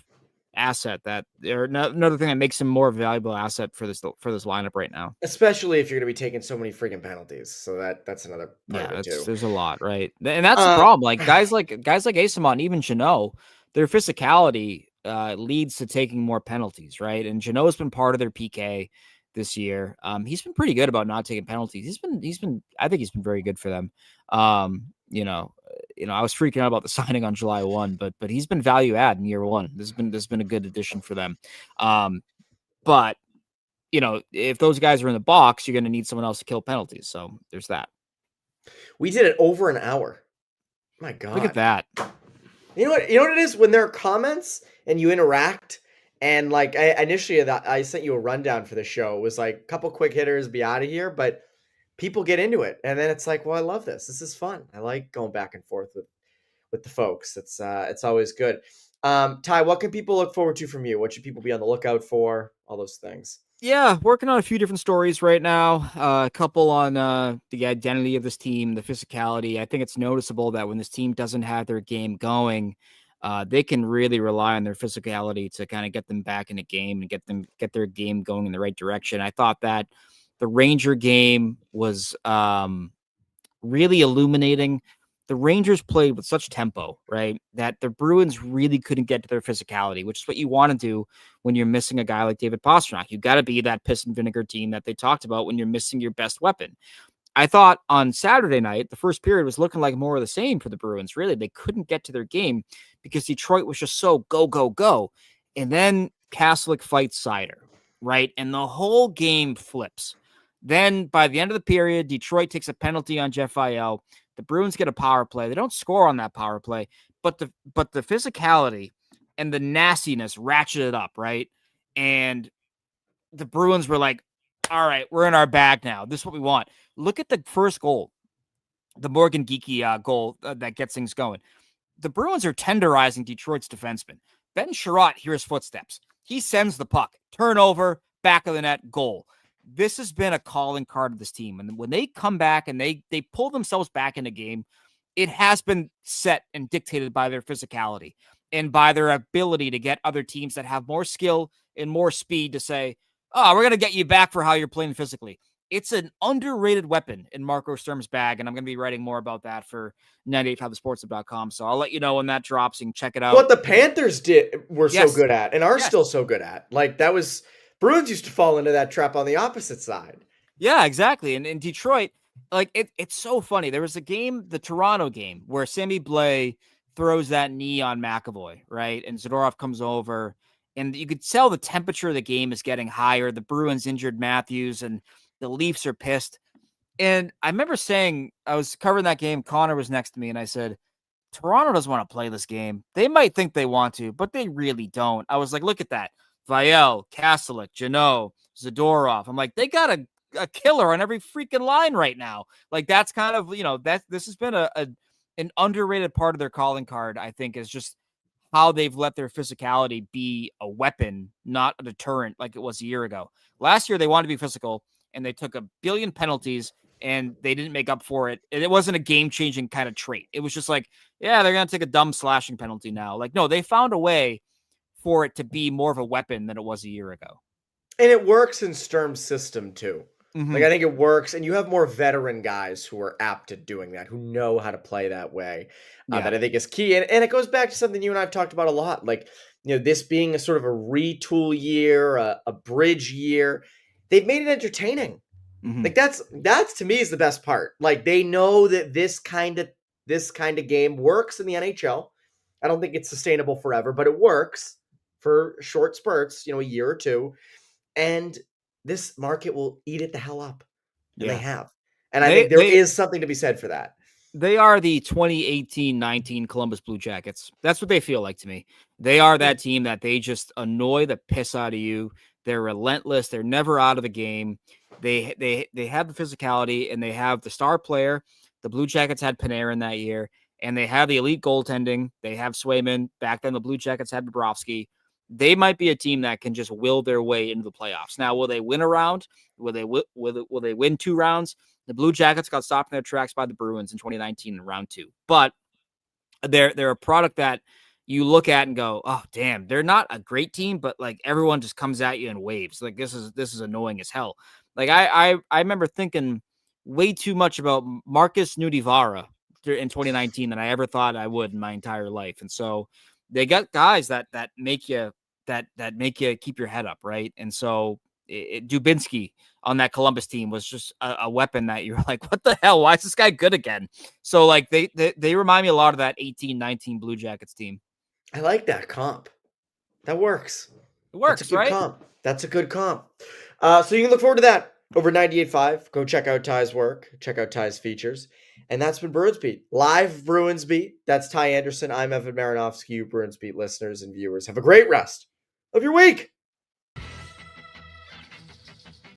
asset another thing that makes him more valuable asset for this lineup right now, especially if you're going to be taking so many freaking penalties. So that's another part of it too. There's a lot, right? And that's the problem. Like guys like Eyssimont and even Jeannot, their physicality leads to taking more penalties, right? And Jeannot's been part of their PK this year. He's been pretty good about not taking penalties. He's been I think he's been very good for them. I was freaking out about the signing on July 1, but he's been value add in year 1. This has been a good addition for them. But if those guys are in the box, you're going to need someone else to kill penalties. So there's that. We did it over an hour. My God. Look at that. You know what it is when there are comments and you interact, and like I sent you a rundown for the show. It was like a couple quick hitters, be out of here, but people get into it, and then it's like, well, I love this. This is fun. I like going back and forth with the folks. It's always good. Ty, what can people look forward to from you? What should people be on the lookout for? All those things. Yeah, working on a few different stories right now. A couple on the identity of this team, the physicality. I think it's noticeable that when this team doesn't have their game going, they can really rely on their physicality to kind of get them back in a game and get their game going in the right direction. I thought that the Ranger game was really illuminating. The Rangers played with such tempo, right, that the Bruins really couldn't get to their physicality, which is what you want to do when you're missing a guy like David Pastrnak. You got to be that piss and vinegar team that they talked about when you're missing your best weapon. I thought on Saturday night, the first period was looking like more of the same for the Bruins. Really, they couldn't get to their game because Detroit was just so go, go, go. And then Kaslik fights Seider, right? And the whole game flips. Then by the end of the period, Detroit takes a penalty on Jeff Aiel. The Bruins get a power play. They don't score on that power play, but the physicality and the nastiness ratcheted up, right? And the Bruins were like, all right, we're in our bag now. This is what we want. Look at the first goal. the Morgan Geekie goal that gets things going. The Bruins are tenderizing Detroit's defenseman. Ben Sherratt hears footsteps. He sends the puck. Turnover, back of the net, goal. This has been a calling card of this team. And when they come back and they pull themselves back in a game, it has been set and dictated by their physicality and by their ability to get other teams that have more skill and more speed to say, oh, we're going to get you back for how you're playing physically. It's an underrated weapon in Marco Sturm's bag, and I'm going to be writing more about that for 985thesportsman.com. So I'll let you know when that drops. You can check it out. What the Panthers were so good at and are still so good at. Like, that was Bruins used to fall into that trap on the opposite side. Yeah, exactly. And in Detroit, like it's so funny. There was a game, the Toronto game, where Sammy Blais throws that knee on McAvoy, right? And Zadorov comes over, and you could tell the temperature of the game is getting higher. The Bruins injured Matthews, and the Leafs are pissed. And I remember saying, I was covering that game. Connor was next to me, and I said, Toronto doesn't want to play this game. They might think they want to, but they really don't. I was like, look at that. Vial, Kastelik, Janot, Zadorov. I'm like, they got a killer on every freaking line right now. Like, that's kind of, this has been an underrated part of their calling card, I think, is just how they've let their physicality be a weapon, not a deterrent like it was a year ago. Last year, they wanted to be physical, and they took a billion penalties, and they didn't make up for it. And it wasn't a game-changing kind of trait. It was just like, yeah, they're going to take a dumb slashing penalty now. Like, no, they found a way for it to be more of a weapon than it was a year ago. And it works in Sturm's system, too. Mm-hmm. Like, I think it works, and you have more veteran guys who are apt at doing that, who know how to play that way. That I think is key. And it goes back to something you and I have talked about a lot. Like, this being a sort of a retool year, a bridge year, they've made it entertaining. Mm-hmm. Like, that's to me is the best part. Like, they know that this kind of game works in the NHL. I don't think it's sustainable forever, but it works for short spurts, a year or two. And this market will eat it the hell up. And they have. And I think there is something to be said for that. They are the 2018-19 Columbus Blue Jackets. That's what they feel like to me. They are that team that they just annoy the piss out of you. They're relentless. They're never out of the game. They have the physicality, and they have the star player. The Blue Jackets had Panarin that year, and they have the elite goaltending. They have Swayman. Back then, the Blue Jackets had Bobrovsky. They might be a team that can just will their way into the playoffs. Now, will they win a round? Will they win 2 rounds? The Blue Jackets got stopped in their tracks by the Bruins in 2019 in round 2. But they're a product that you look at and go, oh, damn, they're not a great team, but like everyone just comes at you in waves. Like this is annoying as hell. Like I remember thinking way too much about Marcus Nudivara in 2019 than I ever thought I would in my entire life. And so they got guys that make you make you keep your head up, right? And so Dubinsky on that Columbus team was just a weapon that you're like, what the hell? Why is this guy good again? So like they remind me a lot of that 18-19 Blue Jackets team. I like that comp. That works. It works, That's a good right? comp. That's a good comp. So you can look forward to that over 98.5. Go check out Ty's work. Check out Ty's features. And that's been Bruins Beat. Live Bruins Beat. That's Ty Anderson. I'm Evan Marinofsky. You Bruins Beat listeners and viewers. Have a great rest of your week.